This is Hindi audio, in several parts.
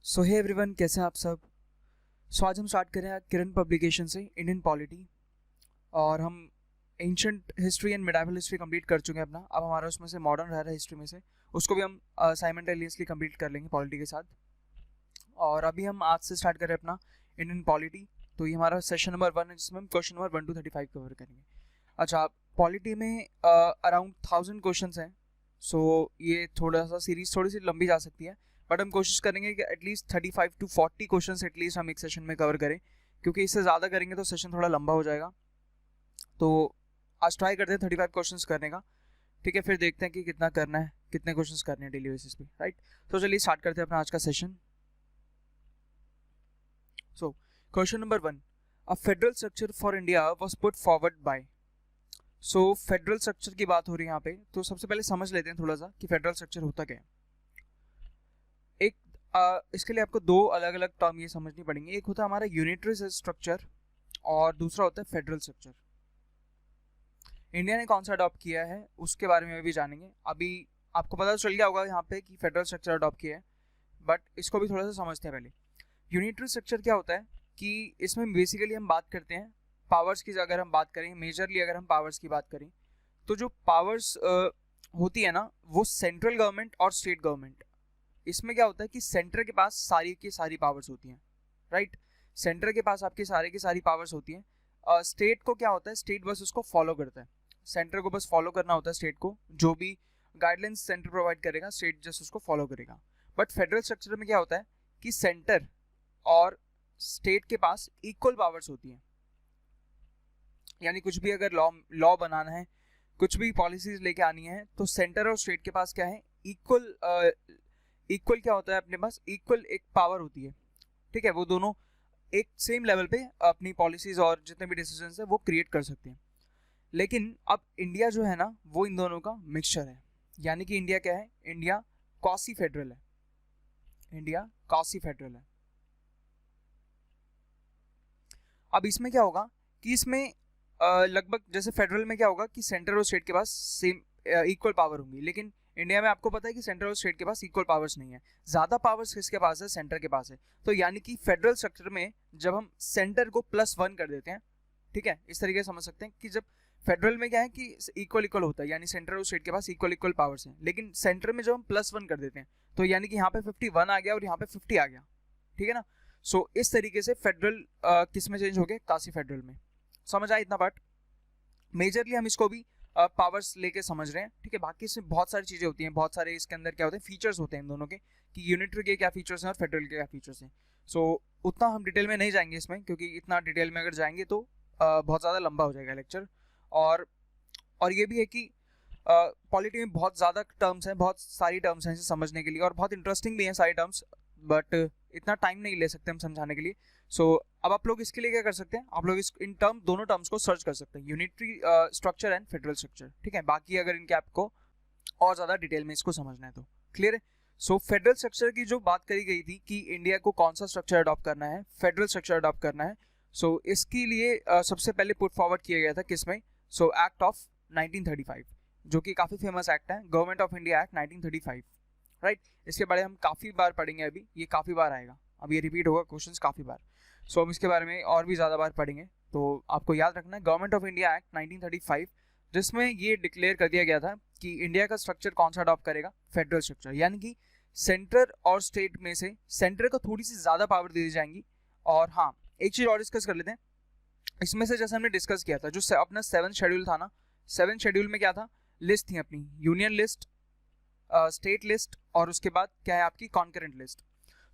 सो हे एवरीवन, कैसे हैं आप सब। आज हम स्टार्ट कर रहे हैं किरण पब्लिकेशन से इंडियन पॉलिटी। और हम ancient history and medieval history complete कर चुके हैं अपना। अब हमारा उसमें से मॉडर्न रह रहा है हिस्ट्री में से, उसको भी हम साइमल्टेनियसली कंप्लीट कर लेंगे पॉलिटी के साथ। और अभी हम आज से स्टार्ट कर रहे हैं अपना इंडियन पॉलिटी। तो ये हमारा सेशन नंबर 1 है, जिसमें हम क्वेश्चन नंबर 1 to 35 कवर करेंगे। अच्छा, पॉलिटी में अराउंड 1000 क्वेश्चन हैं। सो ये थोड़ा सा सीरीज थोड़ी सी लंबी जा सकती है, बट हम कोशिश करेंगे कि एटलीस्ट 35 to 40 क्वेश्चन एटलीस्ट हम एक सेशन में कवर करें, क्योंकि इससे ज़्यादा करेंगे तो सेशन थोड़ा लंबा हो जाएगा। तो आज ट्राई करते हैं 35 क्वेश्चन करने का, ठीक है। फिर देखते हैं कि कितना करना है, कितने क्वेश्चन करने हैं डेली बेसिस पे, राइट। तो चलिए स्टार्ट करते हैं अपना आज का session. So question number 1, a federal structure for India was put forward bye. So federal structure की बात हो रही है यहाँ पे। तो सबसे पहले समझ लेते हैं थोड़ा सा कि फेडरल स्ट्रक्चर होता क्या है। एक इसके लिए आपको दो अलग अलग टर्म ये समझनी पड़ेंगी। एक होता है हमारा यूनिटरी स्ट्रक्चर और दूसरा होता है फेडरल स्ट्रक्चर। इंडिया ने कौन सा अडॉप्ट किया है उसके बारे में भी जानेंगे। अभी आपको पता चल गया होगा यहाँ पे कि फेडरल स्ट्रक्चर अडॉप्ट किया है, बट इसको भी थोड़ा सा समझते हैं पहले। यूनिटरी स्ट्रक्चर क्या होता है कि इसमें बेसिकली हम बात करते हैं पावर्स की। अगर हम बात करें मेजरली, अगर हम पावर्स की बात करें, तो जो पावर्स होती है ना, वो सेंट्रल गवर्नमेंट और स्टेट गवर्नमेंट। इसमें क्या होता है कि सेंटर के पास सारी की सारी पावर्स होती हैं, राइट। सेंटर के पास आपकी सारी की सारी पावर्स होती हैं। स्टेट को क्या होता है, स्टेट बस उसको फॉलो करता है। सेंटर को बस फॉलो करना होता है स्टेट को, जो भी गाइडलाइंस सेंटर प्रोवाइड करेगा स्टेट जस्ट उसको फॉलो करेगा। बट फेडरल स्ट्रक्चर में क्या होता है कि सेंटर और स्टेट के पास इक्वल पावर्स होती हैं। यानी कुछ भी अगर लॉ बनाना है, कुछ भी पॉलिसीज लेके आनी है, तो सेंटर और स्टेट के पास क्या है, इक्वल क्या होता है, अपने पास इक्वल एक पावर होती है, ठीक है। वो दोनों एक सेम लेवल पे अपनी पॉलिसीज और जितने भी डिसीजंस है वो क्रिएट कर सकते हैं। लेकिन अब इंडिया जो है ना, वो इन दोनों का मिक्सचर है। यानी कि इंडिया क्या है, इंडिया क्वासी फेडरल है। इंडिया क्वासी फेडरल है। अब इसमें क्या होगा कि इसमें लगभग जैसे फेडरल में क्या होगा कि सेंटर और स्टेट के पास सेम इक्वल पावर होंगी, लेकिन इंडिया में आपको पता है कि सेंटर और स्टेट के पास इक्वल पावर्स नहीं है। ज़्यादा पावर्स किसके पास है, सेंटर के पास है। तो यानी कि फेडरल स्ट्रक्चर में जब हम सेंटर को +1 कर देते हैं, ठीक है, इस तरीके से समझ सकते हैं कि जब फेडरल में क्या है कि इक्वल होता है, यानी सेंटर और स्टेट के पास इक्वल पावर्स हैं। लेकिन सेंटर में जब हम +1 कर देते हैं, तो यानी कि यहाँ पे 51 आ गया और यहाँ पे 50 आ गया, ठीक है ना। सो इस तरीके से फेडरल किस में चेंज हो गया, क्वासी फेडरल में। समझ आया इतना पार्ट। मेजरली हम इसको भी पावर्स लेके समझ रहे हैं, ठीक है। बाकी इसमें बहुत सारी चीज़ें होती हैं, बहुत सारे इसके अंदर क्या होते हैं, फीचर्स होते हैं इन दोनों के, कि यूनिटरी के क्या फीचर्स हैं और फेडरल के क्या फीचर्स हैं। सो उतना हम डिटेल में नहीं जाएंगे इसमें, क्योंकि इतना डिटेल में अगर जाएंगे तो बहुत ज़्यादा लंबा हो जाएगा लेक्चर। और ये भी है कि पॉलिटी में बहुत ज़्यादा टर्म्स हैं, बहुत सारी टर्म्स हैं इसे समझने के लिए, और बहुत इंटरेस्टिंग भी हैं सारी टर्म्स, बट इतना टाइम नहीं ले सकते हम समझाने के लिए। सो अब आप लोग इसके लिए क्या कर सकते हैं, आप लोग इन दोनों टर्म्स को सर्च कर सकते हैं, unitary structure and federal structure, ठीक है। बाकी अगर इनके आपको और ज़्यादा डिटेल में इसको समझना है तो क्लियर है। सो फेडरल स्ट्रक्चर की जो बात करी गई थी कि इंडिया को कौन सा स्ट्रक्चर अडॉप्ट करना है, फेडरल स्ट्रक्चर अडॉप्ट करना है। सो इसके लिए सबसे पहले पुट फॉरवर्ड किया गया था किसमें, सो एक्ट ऑफ 1935, जो कि काफ़ी फेमस एक्ट है, government of India act 1935, right. इसके बारे में हम काफ़ी बार पढ़ेंगे, अभी ये काफ़ी बार आएगा, अब ये रिपीट होगा क्वेश्चंस काफ़ी बार। सो हम इसके बारे में और भी ज़्यादा बार पढ़ेंगे। तो आपको याद रखना है गवर्नमेंट ऑफ इंडिया एक्ट 1935, जिसमें ये डिक्लेयर कर दिया गया था कि इंडिया का स्ट्रक्चर कौन सा अडॉप्ट करेगा, फेडरल स्ट्रक्चर। यानी कि सेंटर और स्टेट में से सेंटर को थोड़ी सी ज़्यादा पावर दे दी जाएंगी। और हाँ, एक चीज़ और डिस्कस कर लेते हैं इसमें से, जैसे हमने डिस्कस किया था जो अपना 7th शेड्यूल था ना, 7th शेड्यूल में क्या था, लिस्ट थी अपनी, यूनियन लिस्ट, स्टेट लिस्ट, और उसके बाद क्या है आपकी कॉन्करेंट लिस्ट।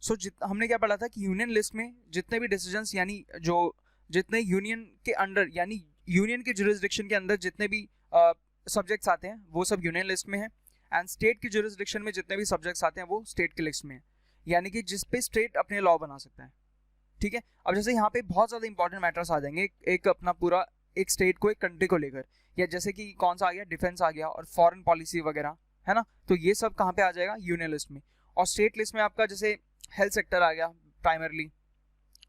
सो हमने क्या पढ़ा था कि यूनियन लिस्ट में जितने भी डिसीजंस, यानी जो जितने यूनियन के अंडर, यानी यूनियन के जुरिस्डिक्शन के अंदर जितने भी सब्जेक्ट्स आते हैं वो सब यूनियन लिस्ट में है, एंड स्टेट की जुरिस्डिक्शन में जितने भी सब्जेक्ट्स आते हैं वो स्टेट की लिस्ट में है, यानी कि जिस पे स्टेट अपने लॉ बना सकता है, ठीक है। अब जैसे यहाँ पे बहुत ज़्यादा इंपॉर्टेंट मैटर्स आ जाएंगे, एक अपना पूरा एक स्टेट को, एक कंट्री को लेकर, या जैसे कि कौन सा आ गया, डिफेंस आ गया और फॉरेन पॉलिसी वगैरह, है ना। तो ये सब कहाँ पे आ जाएगा, यूनियन लिस्ट में। और स्टेट लिस्ट में आपका जैसे हेल्थ सेक्टर आ गया प्राइमरली,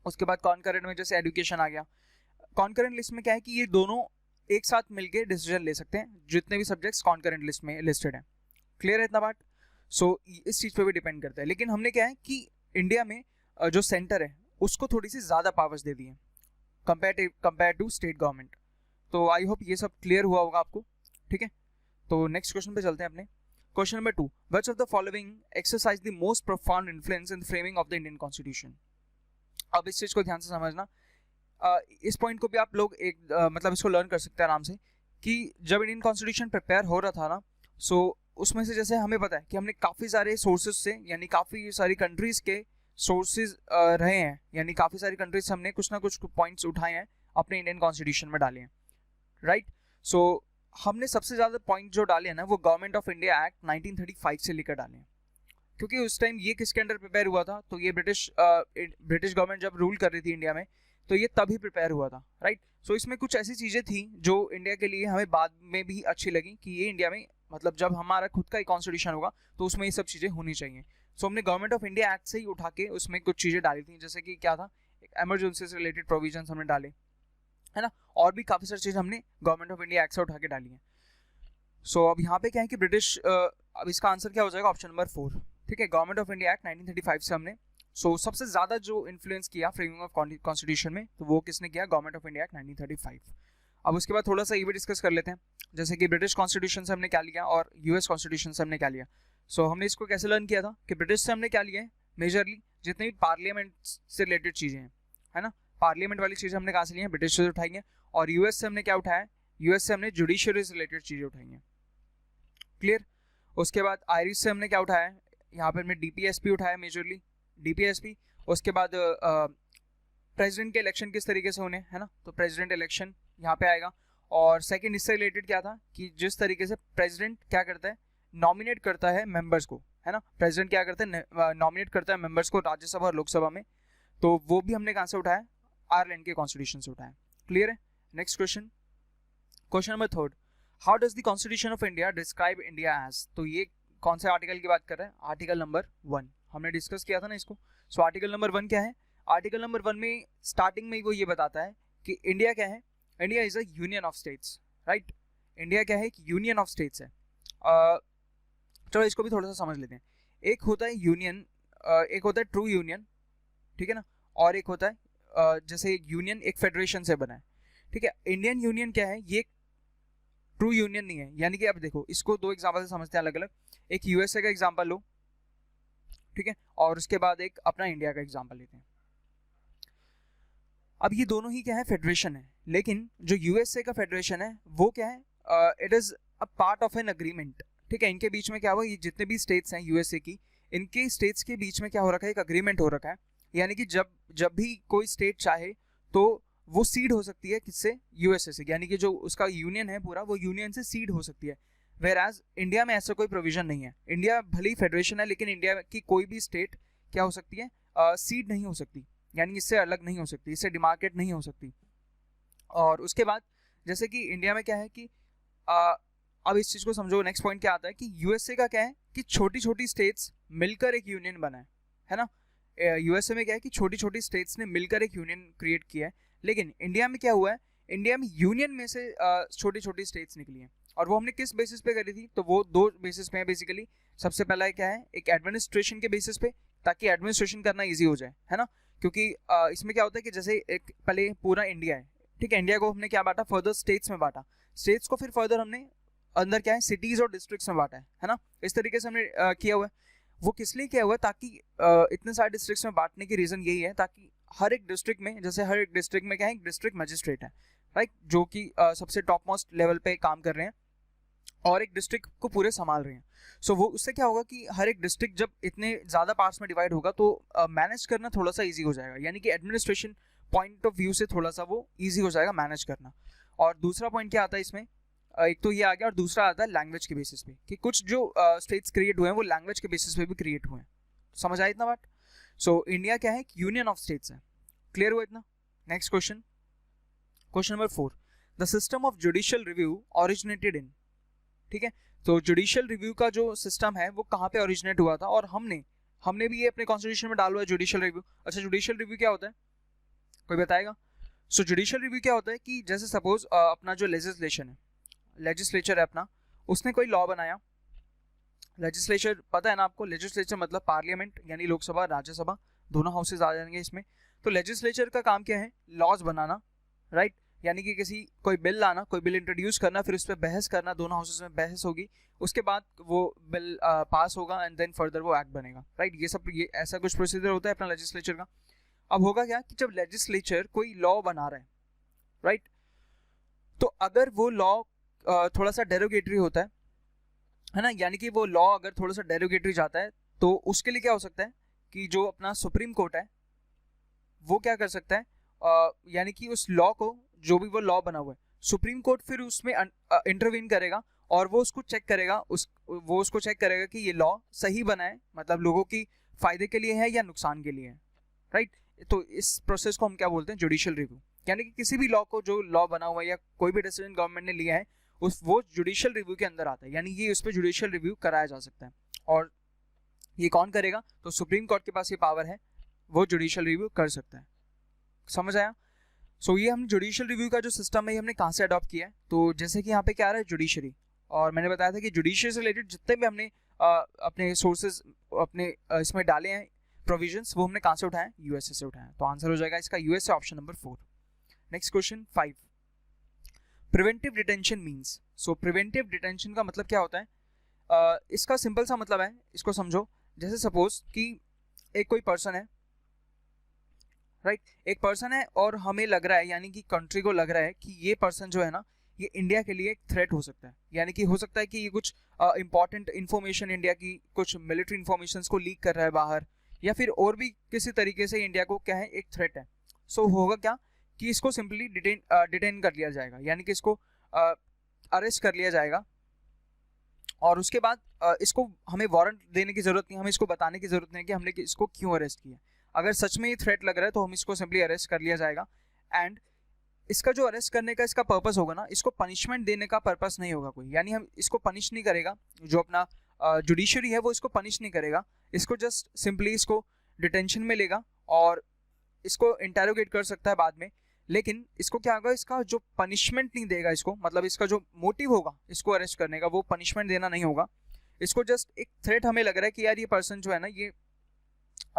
उसके बाद कॉन्करेंट में जैसे एजुकेशन आ गया। कॉन्करेंट लिस्ट में क्या है कि ये दोनों एक साथ मिलके डिसीजन ले सकते हैं, जितने भी सब्जेक्ट्स कॉन्करेंट लिस्ट में लिस्टेड हैं। क्लियर है इतना बात। सो इस चीज़ पे भी डिपेंड करता है। लेकिन हमने क्या है कि इंडिया में जो सेंटर है उसको थोड़ी सी ज़्यादा पावर्स दे दी है कंपेयर टू स्टेट गवर्नमेंट। तो आई होप ये सब क्लियर हुआ होगा आपको, ठीक है। तो नेक्स्ट क्वेश्चन पे चलते हैं अपने। Question number 2, which of the following exercise the most profound influence in the framing of the Indian constitution. अब इस चीज़ को ध्यान से समझना, इस पॉइंट को भी आप लोग एक मतलब इसको लर्न कर सकते हैं आराम से, कि जब इंडियन कॉन्स्टिट्यूशन प्रिपेयर हो रहा था ना, सो उसमें से जैसे हमें पता है कि हमने काफ़ी सारे सोर्सेज से, यानी काफ़ी सारी कंट्रीज़ के सोर्सेज रहे हैं, यानी काफ़ी सारी कंट्रीज हमने कुछ ना कुछ पॉइंट्स उठाए हैं अपने इंडियन कॉन्स्टिट्यूशन में डाले हैं, राइट। सो हमने सबसे ज़्यादा पॉइंट जो डाले हैं ना वो गवर्नमेंट ऑफ इंडिया एक्ट 1935 से लेकर डाले हैं, क्योंकि उस टाइम ये किसके अंडर प्रिपेयर हुआ था, तो ये ब्रिटिश गवर्नमेंट जब रूल कर रही थी इंडिया में, तो ये तभी प्रिपेयर हुआ था, राइट। सो इसमें कुछ ऐसी चीज़ें थी जो इंडिया के लिए हमें बाद में भी अच्छी लगी कि ये इंडिया में, मतलब जब हमारा खुद का ही कॉन्स्टिट्यूशन होगा तो उसमें ये सब चीज़ें होनी चाहिए। सो हमने गवर्नमेंट ऑफ इंडिया एक्ट से ही उठा के उसमें कुछ चीज़ें डाली थी, जैसे कि क्या था, इमरजेंसी से रिलेटेड प्रोविजंस हमने डाले, है ना, और भी काफ़ी सारी चीज़ हमने गवर्नमेंट ऑफ इंडिया एक्ट से उठा के डाली है। सो अब यहाँ पे क्या है कि ब्रिटिश, अब इसका आंसर क्या हो जाएगा, ऑप्शन नंबर 4, ठीक है। गवर्नमेंट ऑफ इंडिया एक्ट 1935 से हमने सबसे ज़्यादा जो इन्फ्लुएंस किया फ्रेमिंग ऑफ कॉन्स्टिट्यूशन में, तो वो किसने किया, गवर्नमेंट ऑफ इंडिया एक्ट 1935। अब उसके बाद थोड़ा सा ये भी डिस्कस कर लेते हैं, जैसे कि ब्रिटिश कॉन्स्टिट्यूशन से हमने क्या लिया और यूएस कॉन्स्टिट्यूशन से हमने क्या लिया। हमने इसको कैसे लर्न किया था कि ब्रिटिश से हमने क्या लिया है, मेजरली जितने भी पार्लियामेंट से रिलेटेड चीज़ें हैं, है ना, पार्लियामेंट वाली चीज़ें हमने कहाँ से ली हैं, ब्रिटिश से उठाई हैं। और यूएस से हमने क्या उठाया है, यूएस से हमने जुडिशरी से रिलेटेड चीज़ें उठाई हैं, क्लियर। उसके बाद आयरिश से हमने क्या उठाया है, यहाँ पर हमने डीपीएसपी उठाया मेजरली, डीपीएसपी। उसके बाद प्रेसिडेंट के इलेक्शन किस तरीके से होने, है ना, तो प्रेसिडेंट इलेक्शन यहाँ पे आएगा। और सेकंड इससे रिलेटेड क्या था कि जिस तरीके से प्रेसिडेंट क्या करता है, नॉमिनेट करता है मेंबर्स को, है ना, प्रेसिडेंट क्या करता है, नॉमिनेट करता है मेंबर्स को राज्यसभा और लोकसभा में, तो वो भी हमने कहाँ से उठाया, आयरलैंड के कॉन्स्टिट्यूशन से उठाया, क्लियर है। Next question, question number 3, how does the constitution of India describe India as. तो ये कौन से आर्टिकल की बात कर रहे हैं, आर्टिकल नंबर 1, हमने डिस्कस किया था ना इसको। आर्टिकल नंबर 1 क्या है, आर्टिकल नंबर 1 में स्टार्टिंग में ही वो ये बताता है कि इंडिया क्या है, India is a union of states, right. India क्या है, यूनियन ऑफ स्टेट्स है। चलो इसको भी थोड़ा सा समझ लेते हैं। एक होता है यूनियन, एक होता है ट्रू यूनियन, ठीक है ना, और एक होता है जैसे यूनियन एक फेडरेशन से बना है, ठीक है। इंडियन यूनियन क्या है, ये ट्रू यूनियन नहीं है, यानी कि अब देखो इसको दो एग्जाम्पल से समझते हैं अलग अलग। एक यूएसए का एग्जाम्पल लो, ठीक है, और उसके बाद एक अपना इंडिया का एग्जाम्पल लेते हैं। अब ये दोनों ही क्या है, फेडरेशन है, लेकिन जो यूएसए का फेडरेशन है वो क्या है, it is a part of an agreement, ठीक है। इनके बीच में क्या हुआ, ये जितने भी स्टेट्स हैं यूएसए की, इनके स्टेट्स के बीच में क्या हो रखा है, एक अग्रीमेंट हो रखा है, यानी कि जब भी कोई स्टेट चाहे तो वो सीड हो सकती है किससे, यूएसए से, यानी कि जो उसका यूनियन है पूरा, वो यूनियन से सीड हो सकती है। वेराज इंडिया में ऐसा कोई प्रोविजन नहीं है, इंडिया भले ही फेडरेशन है लेकिन इंडिया की कोई भी स्टेट क्या हो सकती है, सीड नहीं हो सकती, यानी इससे अलग नहीं हो सकती, इससे डिमार्केट नहीं हो सकती। और उसके बाद जैसे कि इंडिया में क्या है कि अब इस चीज़ को समझो, नेक्स्ट पॉइंट क्या आता है कि यूएसए का क्या है कि छोटी छोटी स्टेट्स मिलकर एक यूनियन बना है ना। यूएसए में क्या है कि छोटी छोटी स्टेट्स ने मिलकर एक यूनियन क्रिएट किया है, लेकिन इंडिया में क्या हुआ है, इंडिया में यूनियन में से छोटी छोटी स्टेट्स निकली हैं, और वो हमने किस बेसिस पे करी थी, तो वो दो बेसिस पे है बेसिकली। सबसे पहला क्या है, एक एडमिनिस्ट्रेशन के बेसिस पे, ताकि एडमिनिस्ट्रेशन करना ईजी हो जाए, है ना, क्योंकि इसमें क्या होता है कि जैसे एक पहले पूरा इंडिया है, ठीक है, इंडिया को हमने क्या बांटा, फर्दर स्टेट्स में बांटा, स्टेट्स को फिर फर्दर हमने अंदर क्या है, सिटीज और डिस्ट्रिक्ट्स में बांटा है ना, इस तरीके से हमने किया हुआ है। वो किस लिए किया हुआ है, ताकि इतने सारे डिस्ट्रिक्ट्स में बांटने की रीज़न यही है, ताकि हर एक डिस्ट्रिक्ट में, जैसे हर एक डिस्ट्रिक्ट में क्या है, एक डिस्ट्रिक्ट मजिस्ट्रेट है, राइट, जो कि सबसे टॉप मोस्ट लेवल पे काम कर रहे हैं और एक डिस्ट्रिक्ट को पूरे संभाल रहे हैं। वो उससे क्या होगा कि हर एक डिस्ट्रिक्ट जब इतने ज़्यादा पार्ट्स में डिवाइड होगा तो मैनेज करना थोड़ा सा ईजी हो जाएगा, यानी कि एडमिनिस्ट्रेशन पॉइंट ऑफ व्यू से थोड़ा सा वो ईजी हो जाएगा मैनेज करना। और दूसरा पॉइंट क्या आता है इसमें, एक तो ये आ गया, और दूसरा आता है लैंग्वेज के बेसिस पे, कि कुछ जो स्टेट्स क्रिएट हुए हैं वो लैंग्वेज के बेसिस पे भी क्रिएट हुए हैं। समझ आया इतना बात। इंडिया क्या है, यूनियन ऑफ स्टेट्स है, क्लियर हुआ इतना। Next question, question number 4, the system of judicial review originated in, ठीक है, तो जुडिशियल रिव्यू का जो सिस्टम है वो कहाँ पे ओरिजिनेट हुआ था, और हमने भी ये अपने कॉन्स्टिट्यूशन में डाला हुआ है जुडिशियल रिव्यू। अच्छा, जुडिशियल रिव्यू क्या होता है, कोई बताएगा। जुडिशियल रिव्यू क्या होता है कि जैसे सपोज अपना जो लेजिस्लेशन है, लेजिस्लेचर है अपना, उसने कोई लॉ बनाया, लेजिस्लेचर पता है ना आपको, लेजिस्लेचर मतलब पार्लियामेंट यानी लोकसभा राज्यसभा दोनों हाउसेज आ जाएंगे इसमें। तो लेजिस्लेचर का काम क्या है, लॉज बनाना, राइट, यानी कि किसी कोई बिल लाना, कोई बिल इंट्रोड्यूस करना, फिर उस पर बहस करना, दोनों हाउसेज में बहस होगी, उसके बाद वो बिल पास होगा एंड देन फर्दर वो एक्ट बनेगा, राइट। ये ऐसा कुछ प्रोसीजर होता है अपना लेजिस्लेचर का। अब होगा क्या कि जब लेजिस्लेचर कोई लॉ बना रहा है, राइट, तो अगर वो लॉ थोड़ा सा डेरोगेटरी होता है ना, यानी कि वो लॉ अगर थोड़ा सा डेरोगेटरी जाता है, तो उसके लिए क्या हो सकता है कि जो अपना सुप्रीम कोर्ट है वो क्या कर सकता है, यानी कि उस लॉ को, जो भी वो लॉ बना हुआ है, सुप्रीम कोर्ट फिर उसमें इंटरवीन करेगा और वो उसको चेक करेगा, वो उसको चेक करेगा कि ये लॉ सही बना है, मतलब लोगों की फायदे के लिए है या नुकसान के लिए है, राइट। तो इस प्रोसेस को हम क्या बोलते हैं, जुडिशियल रिव्यू। यानी कि किसी भी लॉ को, जो लॉ बना हुआ है या कोई भी डिसीजन गवर्नमेंट ने लिया है, वो जुडिशियल रिव्यू के अंदर आता है, यानी कि उस पर जुडिशियल रिव्यू कराया जा सकता है। और ये कौन करेगा, तो सुप्रीम कोर्ट के पास ये पावर है, वो जुडिशियल रिव्यू कर सकता है। समझ आया। सो ये हम जुडिशियल रिव्यू का जो सिस्टम है ये हमने कहाँ से अडॉप्ट किया है, तो जैसे कि यहाँ पे क्या आ रहा है, जुडिशरी, और मैंने बताया था कि जुडिशरी से रिलेटेड जितने भी हमने अपने सोर्सेज अपने इसमें डाले हैं प्रोविजंस, वो हमने कहाँ से उठाए, यूएसए से उठाए। तो आंसर हो जाएगा इसका USA, option number 4। Next question 5, preventive detention means. So preventive detention का मतलब क्या होता है, इसका सिंपल सा मतलब है, इसको समझो। जैसे सपोज कि एक कोई पर्सन है, राइट, एक पर्सन है और हमें लग रहा है, यानी कि कंट्री को लग रहा है कि ये पर्सन जो है ना, ये इंडिया के लिए एक थ्रेट हो सकता है, यानी कि हो सकता है कि ये कुछ इंपॉर्टेंट इन्फॉर्मेशन, इंडिया की कुछ मिलिट्री इन्फॉर्मेशन को लीक कर रहा है बाहर, या फिर और भी किसी तरीके से इंडिया को क्या है, एक थ्रेट है। सो होगा क्या कि इसको सिंपली डिटेन कर लिया जाएगा, यानी कि इसको अरेस्ट कर लिया जाएगा, और उसके बाद इसको हमें वारंट देने की जरूरत नहीं, हमें इसको बताने की जरूरत नहीं कि हमने इसको क्यों अरेस्ट किया। अगर सच में ये थ्रेट लग रहा है तो हम इसको सिंपली अरेस्ट कर लिया जाएगा। एंड इसका जो अरेस्ट करने का इसका पर्पस होगा ना, इसको पनिशमेंट देने का पर्पस नहीं होगा कोई, यानी हम इसको पनिश नहीं करेगा, जो अपना जुडिशरी है वो इसको पनिश नहीं करेगा, इसको जस्ट सिंपली इसको डिटेंशन में लेगा और इसको इंटेरोगेट कर सकता है बाद में, लेकिन इसको क्या होगा, इसका जो पनिशमेंट नहीं देगा इसको, मतलब इसका जो मोटिव होगा इसको अरेस्ट करने का, वो पनिशमेंट देना नहीं होगा। इसको जस्ट एक थ्रेट हमें लग रहा है कि यार ये पर्सन जो है ना, ये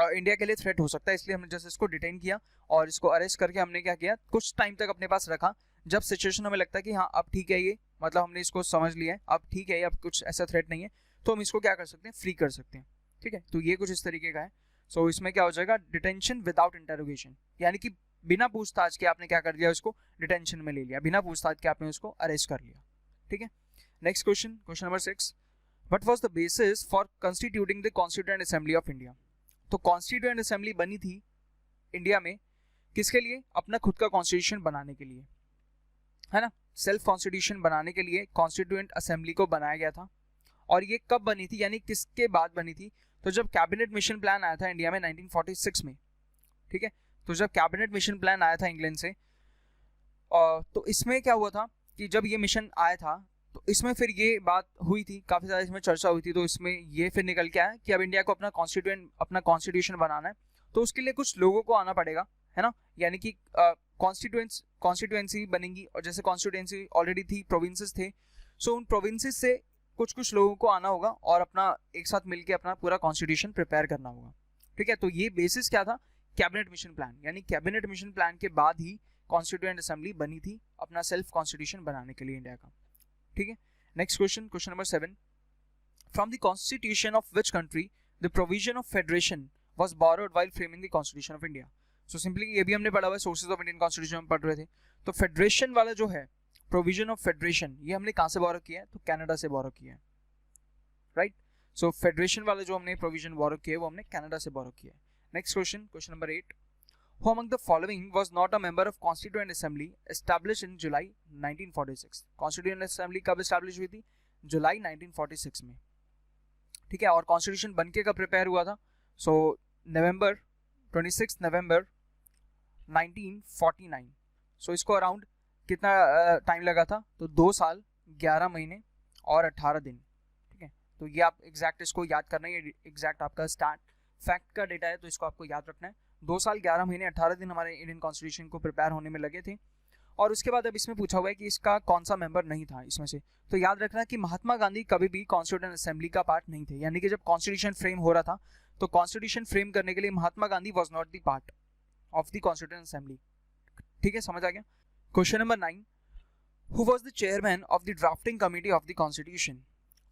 इंडिया के लिए थ्रेट हो सकता है, इसलिए हमने जस्ट इसको डिटेन किया और इसको अरेस्ट करके हमने क्या किया, कुछ टाइम तक अपने पास रखा। जब सिचुएशन हमें लगता है कि हाँ अब ठीक है ये, मतलब हमने इसको समझ लिया है, अब ठीक है ये, अब कुछ ऐसा थ्रेट नहीं है, तो हम इसको क्या कर सकते हैं, फ्री कर सकते हैं। ठीक है, तो ये कुछ इस तरीके का है। सो इसमें क्या हो जाएगा, डिटेंशन विदाउट इंटेरोगेशन, यानी कि बिना पूछताछ के आपने क्या कर दिया, उसको डिटेंशन में ले लिया, बिना पूछताछ के आपने उसको अरेस्ट कर लिया। ठीक है, next question, question number 6, what was the basis for constituting the constituent assembly of India. तो कॉन्स्टिट्यूएंट असेंबली बनी थी इंडिया में किसके लिए, अपना खुद का कॉन्स्टिट्यूशन बनाने के लिए, है ना, सेल्फ कॉन्स्टिट्यूशन बनाने के लिए कॉन्स्टिट्यूएंट असेंबली को बनाया गया था। और ये कब बनी थी, यानी किसके बाद बनी थी, तो जब कैबिनेट मिशन प्लान आया था इंडिया में 1946 में। ठीक है, तो जब कैबिनेट मिशन प्लान आया था इंग्लैंड से, तो इसमें क्या हुआ था कि जब ये मिशन आया था तो इसमें फिर ये बात हुई थी, काफ़ी ज़्यादा इसमें चर्चा हुई थी, तो इसमें ये फिर निकल के आया कि अब इंडिया को अपना कॉन्स्टिट्यूशन बनाना है, तो उसके लिए कुछ लोगों को आना पड़ेगा, है ना, यानी कि कॉन्स्टिट्यूएंसी बनेंगी, और जैसे कॉन्स्टिट्यूएंसी ऑलरेडी थी, प्रोविंसेस थे, सो उन प्रोविंसेस से कुछ लोगों को आना होगा और अपना एक साथ मिलकर अपना पूरा कॉन्स्टिट्यूशन प्रिपेयर करना होगा। ठीक है, तो ये बेसिस क्या था, कैबिनेट मिशन प्लान, यानी कैबिनेट मिशन प्लान के बाद ही कॉन्स्टिट्यूएंट असेंबली बनी थी अपना सेल्फ कॉन्स्टिट्यूशन बनाने के लिए इंडिया का। ठीक है, next question, question number 7, from the constitution of which country the provision of federation was borrowed while framing the constitution of India. So simply ये भी हमने पढ़ा हुआ है, सोर्सेज ऑफ इंडियन कॉन्स्टिट्यूशन में पढ़ रहे थे। तो फेडरेशन वाला जो है, प्रोविजन ऑफ फेडरेशन, ये हमने कहाँ से बोरो किया है, तो कनाडा से बोरो किया है, राइट। सो फेडरेशन वाला जो हमने प्रोविजन बोरो किया है वो हमने कनाडा से बोरो किया है। Next question, question number 8, who among the following was not a member of Constituent Assembly established in July 1946। Constituent Assembly कब establish हुई थी, जुलाई 1946 में। ठीक है, और कॉन्स्टिट्यूशन बनके कब प्रिपेयर हुआ था, सो नवंबर 26 नवंबर 1949। सो इसको अराउंड कितना टाइम लगा था, तो 2 साल 11 महीने और 18 दिन। ठीक है, तो ये आप एग्जैक्ट इसको याद करना है, ये एग्जैक्ट आपका फैक्ट का डेटा है, तो इसको आपको याद रखना है। 2 साल 11 महीने 18 दिन हमारे इंडियन कॉन्स्टिट्यूशन को प्रिपेयर होने में लगे थे। और उसके बाद अब इसमें पूछा हुआ है कि इसका कौन सा मेंबर नहीं था इसमें से। तो याद रखना कि महात्मा गांधी कभी भी कॉन्स्टिट्यूएंट असेंबली का पार्ट नहीं थे, यानी कि जब कॉन्स्टिट्यूशन फ्रेम हो रहा था तो कॉन्स्टिट्यूशन फ्रेम करने के लिए Mahatma Gandhi was not the part of the constituent assembly. ठीक है, समझ आ गया। Question number 9, who was the chairman of the drafting committee of the constitution.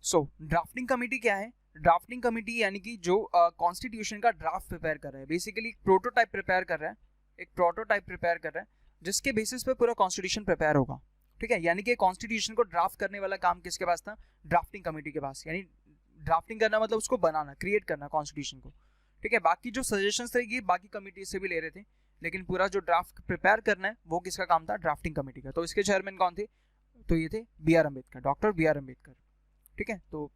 So drafting committee क्या है? ड्राफ्टिंग कमिटी यानी कि जो कॉन्स्टिट्यूशन का ड्राफ्ट प्रिपेयर कर रहा है, बेसिकली एक प्रोटोटाइप प्रिपेयर कर रहा है, एक प्रोटोटाइप प्रिपेयर कर रहा है जिसके बेसिस पे पूरा कॉन्स्टिट्यूशन प्रिपेयर होगा। ठीक है, यानी कि कॉन्स्टिट्यूशन को ड्राफ्ट करने वाला काम किसके पास था? ड्राफ्टिंग कमेटी के पास। यानी ड्राफ्टिंग करना मतलब उसको बनाना, क्रिएट करना कॉन्स्टिट्यूशन को। ठीक है, बाकी जो सजेशंस थे ये बाकी कमेटी से भी ले रहे थे, लेकिन पूरा जो ड्राफ्ट प्रिपेयर करना है वो किसका काम था? ड्राफ्टिंग कमेटी का। तो इसके चेयरमैन कौन थे? तो ये थे B R Ambedkar, doctor B R Ambedkar. ठीक है, तो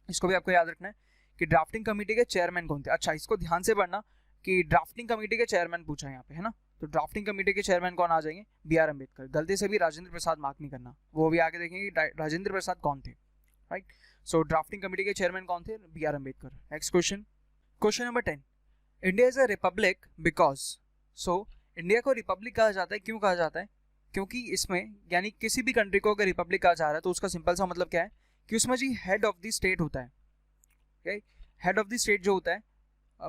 इसको भी आपको याद रखना है कि ड्राफ्टिंग कमेटी के चेयरमैन कौन थे। अच्छा, इसको ध्यान से पढ़ना कि ड्राफ्टिंग कमेटी के चेयरमैन पूछा है यहाँ पे, है ना। तो ड्राफ्टिंग कमेटी के चेयरमैन कौन आ जाएंगे? B R Ambedkar. गलती से भी राजेंद्र प्रसाद मार्क नहीं करना, वो भी आगे देखेंगे राजेंद्र प्रसाद कौन थे। राइट, सो ड्राफ्टिंग कमेटी के चेयरमैन कौन थे? B R Ambedkar. Next question, question number 10, India is a republic because. So India को रिपब्लिक कहा जाता है, क्यों कहा जाता है? क्योंकि इसमें, यानी किसी भी कंट्री को अगर रिपब्लिक कहा जा रहा है तो उसका सिंपल सा मतलब क्या है कि उसमें जी हेड ऑफ द स्टेट होता है। हेड ऑफ द स्टेट जो होता है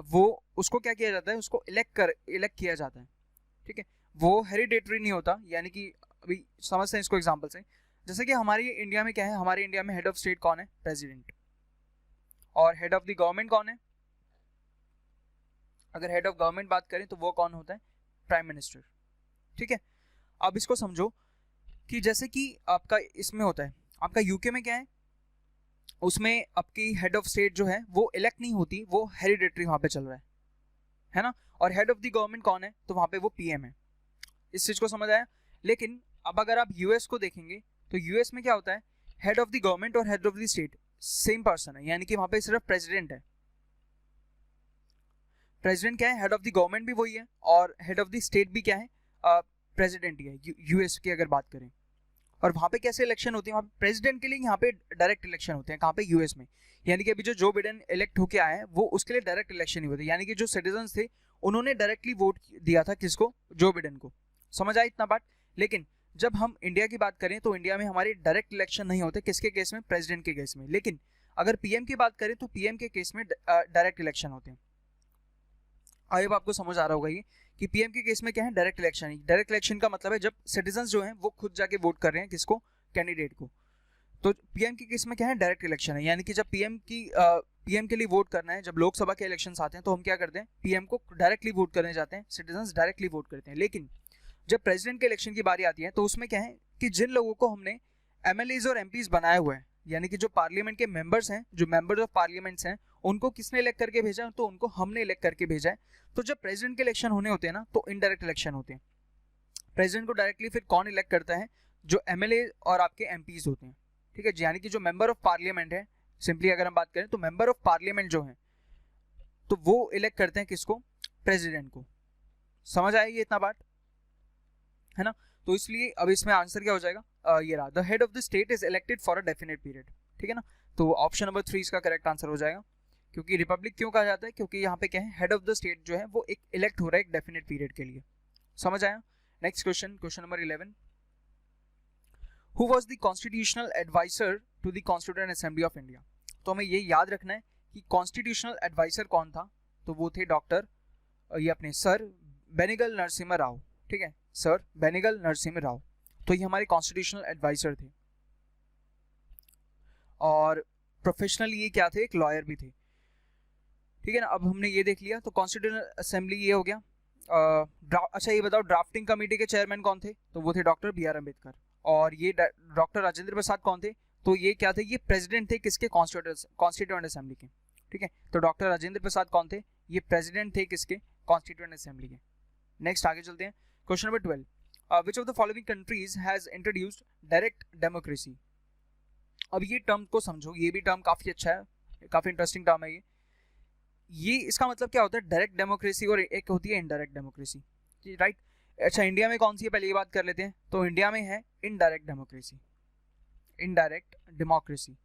वो उसको क्या किया जाता है? उसको इलेक्ट किया जाता है। ठीक है, वो हेरिडेटरी नहीं होता, यानी कि अभी समझते हैं इसको एग्जांपल से। जैसे कि हमारे इंडिया में क्या है? हमारे इंडिया में हेड ऑफ स्टेट कौन है? प्रेसिडेंट। और हेड ऑफ द गवर्नमेंट कौन है? अगर हेड ऑफ गवर्नमेंट बात करें तो वो कौन होता है? Prime minister. ठीक है, अब इसको समझो कि जैसे कि आपका इसमें होता है, आपका यूके में क्या है? उसमें आपकी हेड ऑफ स्टेट जो है वो इलेक्ट नहीं होती, वो हेरिडेटरी वहां पे चल रहा है ना। और हेड ऑफ द गवर्नमेंट कौन है? तो वहां पे वो पीएम है। इस चीज को समझ आया। लेकिन अब अगर आप यूएस को देखेंगे तो यूएस में क्या होता है? हेड ऑफ द गवर्नमेंट और head of the state same person है, यानी कि वहां पे सिर्फ प्रेसिडेंट है। प्रेसिडेंट क्या है? हेड ऑफ द गवर्नमेंट भी वही है और हेड ऑफ द स्टेट भी क्या है? प्रेसिडेंट ही है, यूएस की अगर बात करें। और वहां पे कैसे इलेक्शन होती है? वहां पे प्रेसिडेंट के लिए यहाँ पे डायरेक्ट इलेक्शन होते हैं। कहाँ पे? यूएस में। यानी कि अभी जो बिडेन इलेक्ट होके आए हैं वो उसके लिए डायरेक्ट इलेक्शन ही होते हैं, यानी कि जो सिटीजन्स थे उन्होंने डायरेक्टली वोट दिया था किसको? जो बिडेन को। समझ आया इतना बात। लेकिन जब हम इंडिया की बात करें तो इंडिया में हमारे डायरेक्ट इलेक्शन नहीं होते, किसके केस में? प्रेसिडेंट के केस में। लेकिन अगर पीएम की बात करें तो पीएम के केस में डायरेक्ट इलेक्शन होते हैं। आई होप आपको समझ आ रहा होगा ये कि पीएम के केस में क्या है? Direct election. डायरेक्ट इलेक्शन का मतलब है जब सिटीजन्स जो हैं वो खुद जाके वोट कर रहे हैं किसको? कैंडिडेट को। तो पीएम के केस में क्या है? डायरेक्ट इलेक्शन है, यानी कि जब पीएम के लिए वोट करना है, जब लोकसभा के इलेक्शंस आते हैं तो हम क्या करते हैं? पीएम को डायरेक्टली वोट करने जाते हैं, सिटीजन्स डायरेक्टली वोट करते हैं। लेकिन जब प्रेसिडेंट के इलेक्शन की बारी आती है तो उसमें क्या है कि जिन लोगों को हमने एमएलएज और एमपीज बनाए हुए हैं, यानी कि जो पार्लियामेंट के मेंबर्स हैं, जो मेंबर्स ऑफ पार्लियामेंट्स हैं, उनको किसने इलेक्ट करके भेजा है? तो उनको हमने इलेक्ट करके भेजा है। तो जब प्रेसिडेंट के इलेक्शन होने होते हैं ना तो इनडायरेक्ट इलेक्शन होते हैं। प्रेसिडेंट को डायरेक्टली फिर कौन इलेक्ट करता है? जो एमएलए और आपके एमपीज होते हैं। ठीक है, यानी कि जो मेंबर ऑफ पार्लियामेंट है, सिंपली अगर हम बात करें तो मेंबर ऑफ पार्लियामेंट जो है तो वो इलेक्ट करते हैं किसको? प्रेसिडेंट को। समझ आएगी इतना बात, है ना। तो इसलिए अब इसमें आंसर क्या हो जाएगा? ये रहा, the head of the state is elected for a definite period. ठीक है ना, तो ऑप्शन नंबर 3 इसका करेक्ट आंसर हो जाएगा। क्योंकि रिपब्लिक क्यों कहा जाता है? क्योंकि यहाँ पे क्या है? हेड ऑफ द स्टेट जो है वो एक इलेक्ट हो रहा है एक डेफिनेट पीरियड के लिए। समझ आया। Next question, question number 11, who was the constitutional adviser to the constituent assembly of India. तो हमें ये याद रखना है कि कॉन्स्टिट्यूशनल एडवाइजर कौन था? तो वो थे डॉक्टर ये अपने सर बेनिगल नरसिम्हा राव। ठीक है, सर बेनिगल नरसिम्हा राव। तो ये हमारे कॉन्स्टिट्यूशनल एडवाइजर थे और प्रोफेशनल ये क्या थे? एक लॉयर भी थे। ठीक है ना, अब हमने ये देख लिया। तो कॉन्स्टिट्यूशनल असेंबली ये हो गया। अच्छा ये बताओ ड्राफ्टिंग कमेटी के चेयरमैन कौन थे? तो वो थे डॉक्टर बी आर अम्बेडकर। और ये डॉक्टर राजेंद्र प्रसाद कौन थे? तो ये क्या थे? ये प्रेसिडेंट थे किसके? कॉन्स्टिट्यूएंट असेंबली के। ठीक है, तो डॉक्टर राजेंद्र प्रसाद कौन थे? ये प्रेसिडेंट थे किसके? कॉन्स्टिट्यूएंट असेंबली के। नेक्स्ट आगे चलते हैं। Question number 12, which of the following countries has introduced direct democracy। अब ये टर्म को समझो, ये भी टर्म काफी अच्छा है, काफी इंटरेस्टिंग टर्म है ये इसका मतलब क्या होता है? डायरेक्ट डेमोक्रेसी और एक होती है इनडायरेक्ट डेमोक्रेसी। राइट, अच्छा इंडिया में कौन सी है पहले ये बात कर लेते हैं। तो इंडिया में है इनडायरेक्ट डेमोक्रेसी। इनडायरेक्ट डेमोक्रेसी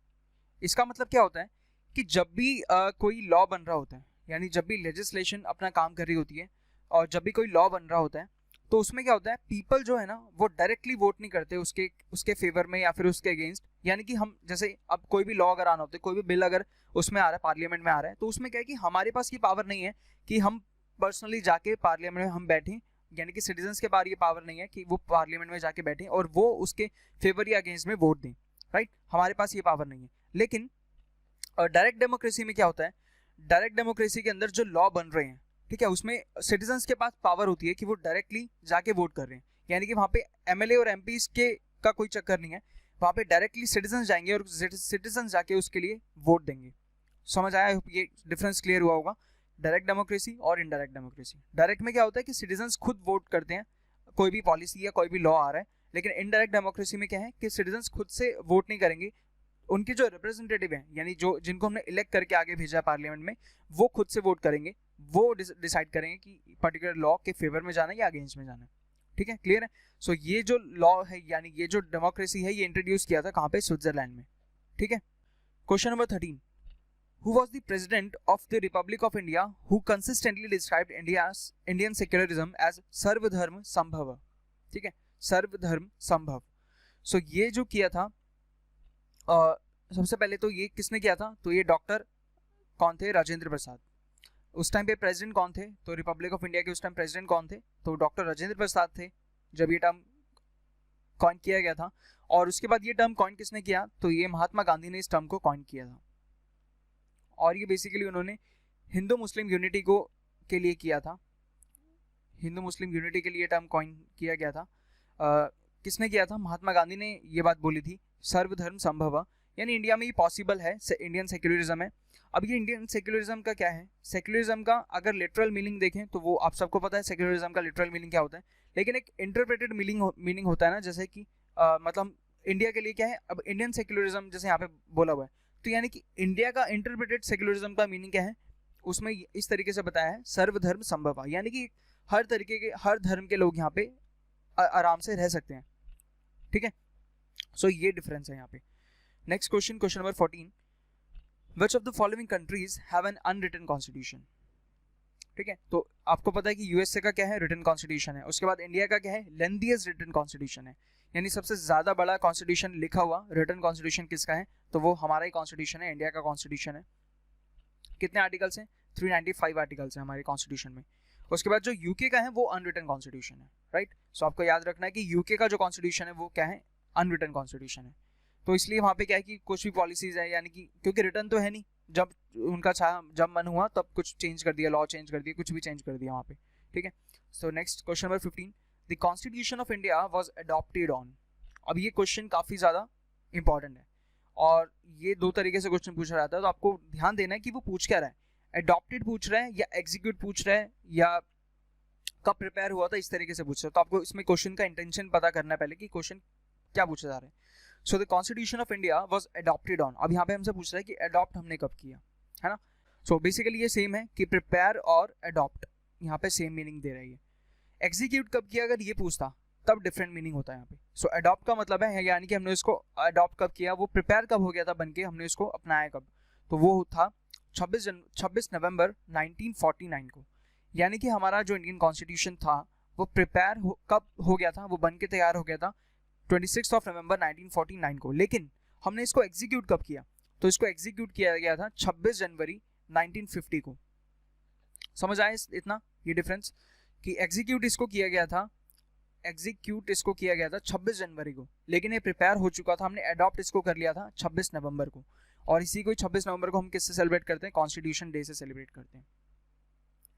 इसका मतलब क्या होता है कि जब भी कोई लॉ बन रहा होता है, यानी जब भी लेजिस्लेशन अपना काम कर रही होती है और जब भी कोई लॉ बन रहा होता है तो उसमें क्या होता है, पीपल जो है ना वो डायरेक्टली वोट नहीं करते उसके फेवर में या फिर उसके अगेंस्ट। यानी कि हम जैसे अब कोई भी लॉ अगर आना होता है, कोई भी बिल अगर उसमें आ रहा है, पार्लियामेंट में आ रहा है, तो उसमें क्या है कि हमारे पास ये पावर नहीं है कि हम पर्सनली जाके पार्लियामेंट में हम बैठें, यानी कि सिटीजन्स के पास ये पावर नहीं है कि वो पार्लियामेंट में जाके बैठें और वो उसके फेवर या अगेंस्ट में वोट दें, राइट। हमारे पास ये पावर नहीं है। लेकिन डायरेक्ट डेमोक्रेसी में क्या होता है, डायरेक्ट डेमोक्रेसी के अंदर जो लॉ बन रहे हैं, ठीक है, उसमें सिटीजन्स के पास पावर होती है कि वो डायरेक्टली जाके वोट कर रहे हैं। यानी कि वहाँ पे एमएलए और एमपी के का कोई चक्कर नहीं है, वहाँ पे डायरेक्टली सिटीजन्स जाएंगे और सिटीजन्स जाके उसके लिए वोट देंगे। समझ आया, ये डिफरेंस क्लियर हुआ होगा, डायरेक्ट डेमोक्रेसी और इनडायरेक्ट डेमोक्रेसी। डायरेक्ट में क्या होता है कि सिटीजन्स खुद वोट करते हैं, कोई भी पॉलिसी या कोई भी लॉ आ रहा है। लेकिन इनडायरेक्ट डेमोक्रेसी में क्या है कि सिटीजन्स खुद से वोट नहीं करेंगे, उनके जो रिप्रेजेंटेटिव हैं, यानी जो जिनको हमने इलेक्ट करके आगे भेजा पार्लियामेंट में, वो खुद से वोट करेंगे, वो डिसाइड करेंगे कि पर्टिकुलर लॉ के फेवर में जाना है या अगेंस्ट में जाना है। ठीक है, क्लियर है। सो ये जो लॉ है, यानी ये जो डेमोक्रेसी है, ये इंट्रोड्यूस किया था कहाँ पे, स्विट्जरलैंड में। ठीक है। Question number 13, Who was the president of the Republic of India who consistently described Indian secularism as सर्वधर्म संभव? ठीक है, सर्वधर्म संभव। सो ये जो किया था, सबसे पहले तो ये किसने किया था, तो ये डॉक्टर कौन थे, राजेंद्र प्रसाद। उस टाइम पे प्रेसिडेंट कौन थे, तो रिपब्लिक ऑफ इंडिया के उस टाइम प्रेसिडेंट कौन थे, तो डॉक्टर राजेंद्र प्रसाद थे जब ये टर्म कॉइन किया गया था। और उसके बाद ये टर्म कॉइन किसने किया, तो ये महात्मा गांधी ने इस टर्म को कॉइन किया था। और ये बेसिकली उन्होंने हिंदू मुस्लिम यूनिटी को के लिए किया था, हिंदू मुस्लिम यूनिटी के लिए टर्म कॉइन किया गया था। किसने किया था, महात्मा गांधी ने ये बात बोली थी, सर्वधर्म संभव, यानी इंडिया में ये पॉसिबल है, इंडियन सेक्युलरिज्म है। अब ये इंडियन सेक्युलरिज्म का क्या है, सेक्युलरिज्म का अगर लिटरल मीनिंग देखें तो वो आप सबको पता है सेक्युलरिज्म का लिटरल मीनिंग क्या होता है। लेकिन एक इंटरप्रेटेड मीनिंग होता है ना, जैसे कि मतलब इंडिया के लिए क्या है, अब इंडियन सेक्युलरिज्म जैसे यहाँ पे बोला हुआ है, तो यानी कि इंडिया का इंटरप्रेटेड सेक्युलरिज्म का मीनिंग क्या है, उसमें इस तरीके से बताया है, सर्वधर्म संभव, यानी कि हर तरीके के हर धर्म के लोग यहाँ पे आराम से रह सकते हैं। ठीक है, सो ये डिफरेंस है यहाँ पे। Next question, question number 14, Which of the following countries have an unwritten constitution? ठीक है, तो आपको पता है कि यूएसए का क्या है, रिटन कॉन्स्टिट्यूशन है। उसके बाद इंडिया का क्या है, लेंथीएस्ट रिटन कॉन्स्टिट्यूशन है, यानी सबसे ज्यादा बड़ा कॉन्स्टिट्यूशन लिखा हुआ रिटन कॉन्स्टिट्यूशन किसका है, तो वो हमारा ही कॉन्स्टिट्यूशन है, इंडिया का कॉन्स्टिट्यूशन है। कितने आर्टिकल्स हैं, 395 आर्टिकल्स हैं हमारे कॉन्स्टिट्यूशन में। उसके बाद जो यूके का है वो अनरिटन कॉन्स्टिट्यूशन है, राइट। सो आपको याद रखना है कि यूके का जो कॉन्स्टिट्यूशन है वो क्या है, अनरिटन कॉन्स्टिट्यूशन है। तो इसलिए वहाँ पे क्या है कि कुछ भी पॉलिसीज है, यानी कि क्योंकि रिटर्न तो है नहीं, जब उनका जब मन हुआ तब कुछ चेंज कर दिया, लॉ चेंज कर दिया, कुछ भी चेंज कर दिया वहाँ पे। ठीक है, so next question number 15, the constitution of India was adopted on. अब ये क्वेश्चन काफ़ी ज़्यादा इंपॉर्टेंट है और ये दो तरीके से क्वेश्चन पूछा जाता है, तो आपको ध्यान देना है कि वो पूछ क्या रहा है, अडॉप्टेड पूछ रहा है या एग्जीक्यूट पूछ रहा है या कब प्रिपेयर हुआ था, इस तरीके से पूछ रहा है। तो आपको इसमें क्वेश्चन का इंटेंशन पता करना है पहले कि क्वेश्चन क्या पूछा जा रहा है। So the constitution of India was adopted on, अब यहाँ पे हमसे पूछ रहा है कि अडॉप्ट हमने कब किया, है ना। सो बेसिकली ये सेम है कि प्रिपेयर और अडॉप्ट यहाँ पे सेम मीनिंग दे रही है। एग्जीक्यूट कब किया अगर ये पूछता तब डिफरेंट मीनिंग होता है यहाँ पे। सो अडॉप्ट का मतलब है यानी कि हमने इसको अडॉप्ट कब किया, वो प्रिपेयर कब हो गया था बन के, हमने इसको अपनाया कब, तो वो था 26 नवंबर 1949 को। यानी कि हमारा जो इंडियन कॉन्स्टिट्यूशन था वो प्रिपेयर कब हो गया था, वो बन के तैयार हो गया था 26 नवंबर 1949 को। लेकिन हमने इसको एग्जीक्यूट कब किया, तो इसको एग्जीक्यूट किया गया था 26 जनवरी 1950 को। समझ आए इतना ये डिफरेंस कि एग्जीक्यूट इसको किया गया था 26 जनवरी को, लेकिन ये प्रिपेयर हो चुका था, हमने अडॉप्ट इसको कर लिया था 26 नवंबर को। और इसी को 26 नवंबर को हम किससे सेलिब्रेट करते हैं, कॉन्स्टिट्यूशन डे से सेलिब्रेट करते हैं।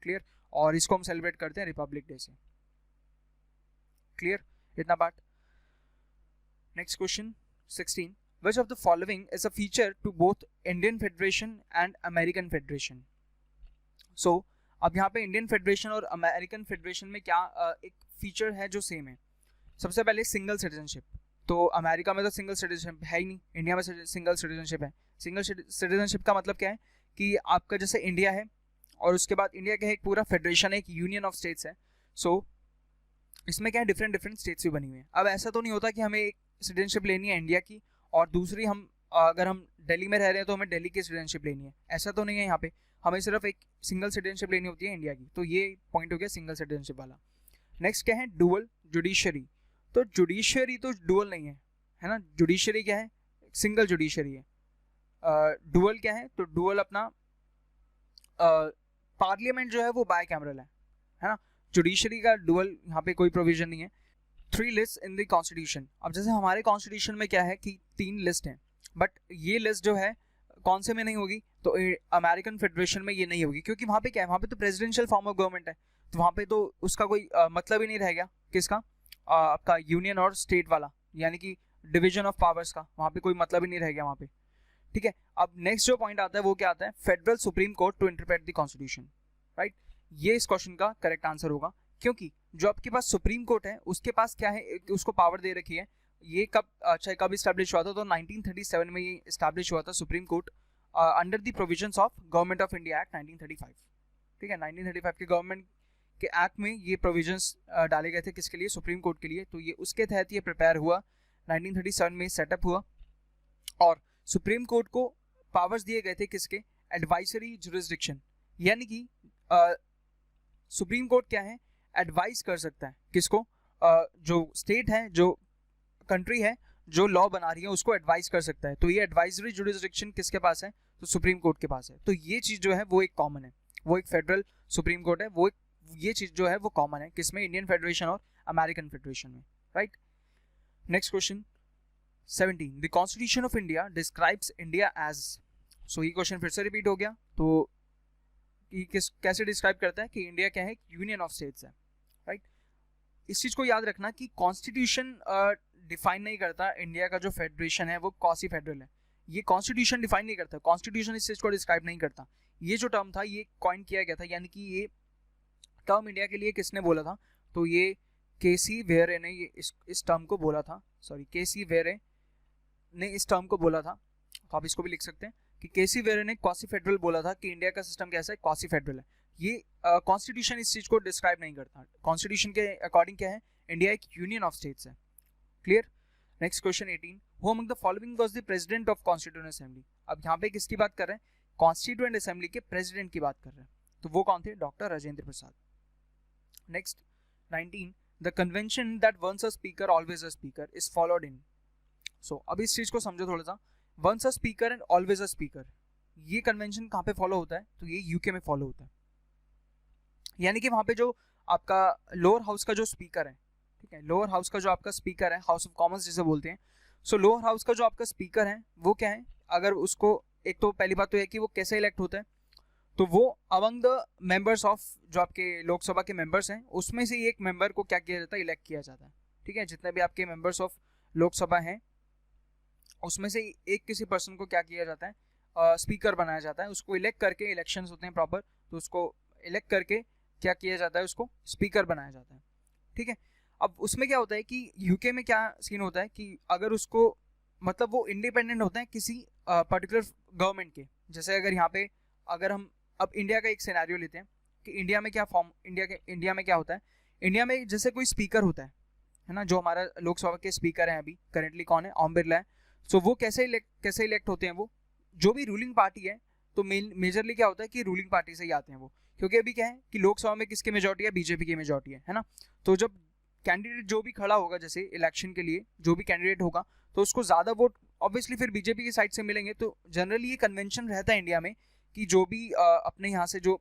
क्लियर, और इसको हम सेलिब्रेट करते हैं रिपब्लिक डे से। क्लियर इतना part. Next question 16, which of the following is a feature to both Indian Federation and American Federation? So अब यहाँ पे इंडियन फेडरेशन और अमेरिकन फेडरेशन में क्या एक फीचर है जो सेम है। सबसे पहले सिंगल सिटीजनशिप, तो अमेरिका में तो सिंगल सिटीजनशिप है ही नहीं, इंडिया में सिंगल सिटीजनशिप है। सिंगल सिटीजनशिप का मतलब क्या है कि आपका जैसे इंडिया है और उसके बाद इंडिया का एक पूरा फेडरेशन है, एक यूनियन ऑफ स्टेट्स है। सो इसमें क्या है, डिफरेंट स्टेट्स भी बनी हुई हैं। अब ऐसा तो नहीं होता कि हमें एक सिटीजनशिप लेनी है इंडिया की और दूसरी हम अगर हम दिल्ली में रह रहे हैं तो हमें दिल्ली की सिटीजनशिप लेनी है, ऐसा तो नहीं है। यहाँ पे हमें सिर्फ एक सिंगल सिटीजनशिप लेनी होती है इंडिया की, तो ये पॉइंट हो गया सिंगल सिटीजनशिप वाला। नेक्स्ट क्या है, डुअल जुडिशरी। तो जुडिशरी तो डुअल नहीं है ना, जुडिशरी क्या है, सिंगल जुडिशरी है। डुअल क्या है, तो डुअल अपना पार्लियामेंट जो है वो बाय कैमरल है ना। जुडिशरी का डुअल यहाँ पे कोई प्रोविजन नहीं है। 3 लिस्ट इन द कॉन्स्टिट्यूशन। अब जैसे हमारे कॉन्स्टिट्यूशन में क्या है कि 3 लिस्ट हैं, बट ये लिस्ट जो है कौन से में नहीं होगी, तो अमेरिकन फेडरेशन में ये नहीं होगी, क्योंकि वहाँ पे क्या है, वहाँ पे तो प्रेसिडेंशियल फॉर्म ऑफ गवर्नमेंट है, तो वहाँ पे तो उसका कोई मतलब ही नहीं रह गया किसका, आपका यूनियन और स्टेट वाला, यानी कि डिवीजन ऑफ पावर्स का, वहाँ पे कोई मतलब ही नहीं रह गया वहाँ पे। ठीक है, अब नेक्स्ट जो पॉइंट आता है वो क्या आता है, federal supreme court to interpret the constitution, right. ये इस क्वेश्चन का करेक्ट आंसर होगा, क्योंकि जो आपके पास सुप्रीम कोर्ट है उसके पास क्या है, उसको पावर दे रखी है। ये कब, अच्छा कब इस्टेब्लिश हुआ था, तो 1937 में ये इस्टेब्लिश हुआ था supreme court, under the provisions of government of India act 1935। ठीक है, 1935 के गवर्नमेंट के एक्ट में ये प्रोविजंस डाले गए थे, किसके लिए, सुप्रीम कोर्ट के लिए। तो ये उसके तहत ये प्रिपेयर हुआ, 1937 में सेटअप हुआ, और सुप्रीम कोर्ट को पावर्स दिए गए थे किसके, एडवाइजरी जुरिस्डिक्शन, यानी कि सुप्रीम कोर्ट क्या है, एडवाइस कर सकता है किसको, जो स्टेट है, जो कंट्री है, जो लॉ बना रही है उसको एडवाइस कर सकता है। तो ये एडवाइजरी जुरिस्डिक्शन किसके पास है, तो सुप्रीम कोर्ट के पास है। तो ये चीज जो है वो एक कॉमन है, वो एक फेडरल सुप्रीम कोर्ट है, वो एक ये चीज जो है वो कॉमन है किसमें, इंडियन फेडरेशन और अमेरिकन फेडरेशन में, right. Next question 17, the constitution of India describes India as. So ये क्वेश्चन फिर से रिपीट हो गया, तो कैसे डिस्क्राइब करता है कि इंडिया क्या है, यूनियन ऑफ स्टेट्स है, राइट। इस चीज को याद रखना कि कॉन्स्टिट्यूशन डिफाइन नहीं करता इंडिया का जो फेडरेशन है वो कौन सी फेडरल है, ये कॉन्स्टिट्यूशन डिफाइन नहीं करता, कॉन्स्टिट्यूशन इस चीज को डिस्क्राइब नहीं करता। ये जो टर्म था ये कॉइन किया गया था, यानी कि ये टर्म इंडिया के लिए किसने बोला था, तो ये केसी वेरे ने ये इस टर्म को बोला था, सॉरी केसी वेरे ने इस टर्म को बोला था। तो आप इसको भी लिख सकते हैं कि केसी वेरे ने क्वासी फेडरल बोला था, कि इंडिया का सिस्टम कैसा है, क्वासी फेडरल है। ये कॉन्स्टिट्यूशन इस चीज को डिस्क्राइब नहीं करता, कॉन्स्टिट्यूशन के अकॉर्डिंग क्या है, इंडिया एक यूनियन ऑफ स्टेट्स है, clear. Next question 18, who among the following was the president of constituent assembly. अब यहाँ पे किसकी बात कर रहे हैं, कॉन्स्टिट्यूएंट असेंबली के प्रेसिडेंट की बात कर रहे हैं, तो वो कौन थे, doctor Rajendra Prasad. Next 19, the convention that once a speaker always a speaker is followed in. So अब इस चीज को समझो थोड़ा सा, once a speaker and always a speaker, ये कन्वेंशन कहाँ पे फॉलो होता है, तो ये यूके में फॉलो होता है, यानी कि वहां पे जो आपका लोअर हाउस का जो स्पीकर है, ठीक है, लोअर हाउस का जो आपका स्पीकर है, हाउस ऑफ कॉमन्स जिसे बोलते हैं, सो लोअर हाउस का जो आपका स्पीकर है वो क्या है, अगर उसको, एक तो पहली बात तो है कि वो कैसे इलेक्ट होता है, तो वो अमंग द मेंबर्स ऑफ जो आपके लोकसभा के मेंबर्स हैं उसमें से एक मेंबर को क्या किया जाता है, इलेक्ट किया जाता है। ठीक है, जितने भी आपके मेंबर्स ऑफ लोकसभा हैं उसमें से एक किसी पर्सन को क्या किया जाता है, स्पीकर बनाया जाता है, उसको इलेक्ट करके, इलेक्शंस होते हैं प्रॉपर, तो उसको इलेक्ट करके क्या किया जाता है, उसको स्पीकर बनाया जाता है। ठीक है, अब उसमें क्या होता है कि यूके में क्या सीन होता है कि अगर उसको, मतलब वो इंडिपेंडेंट होते हैं किसी पर्टिकुलर गवर्नमेंट के। जैसे अगर यहाँ पे, अगर हम अब इंडिया का एक सिनेरियो लेते हैं कि इंडिया में क्या फॉर्म, इंडिया में क्या होता है, इंडिया में जैसे कोई स्पीकर होता है ना, जो हमारा लोकसभा के स्पीकर हैं अभी करेंटली कौन है, ओम बिरला है। सो वो कैसे इलेक्ट होते हैं, वो जो भी रूलिंग पार्टी है, तो मेजरली क्या होता है कि रूलिंग पार्टी से ही आते हैं वो, क्योंकि अभी क्या है कि लोकसभा में किसकी मेजोरिटी है, बीजेपी की मेजोरिटी है ना। तो जब कैंडिडेट जो भी खड़ा होगा, जैसे इलेक्शन के लिए जो भी कैंडिडेट होगा, तो उसको ज़्यादा वोट ऑब्वियसली फिर बीजेपी की साइड से मिलेंगे। तो जनरली ये कन्वेंशन रहता है इंडिया में कि जो भी अपने यहाँ से जो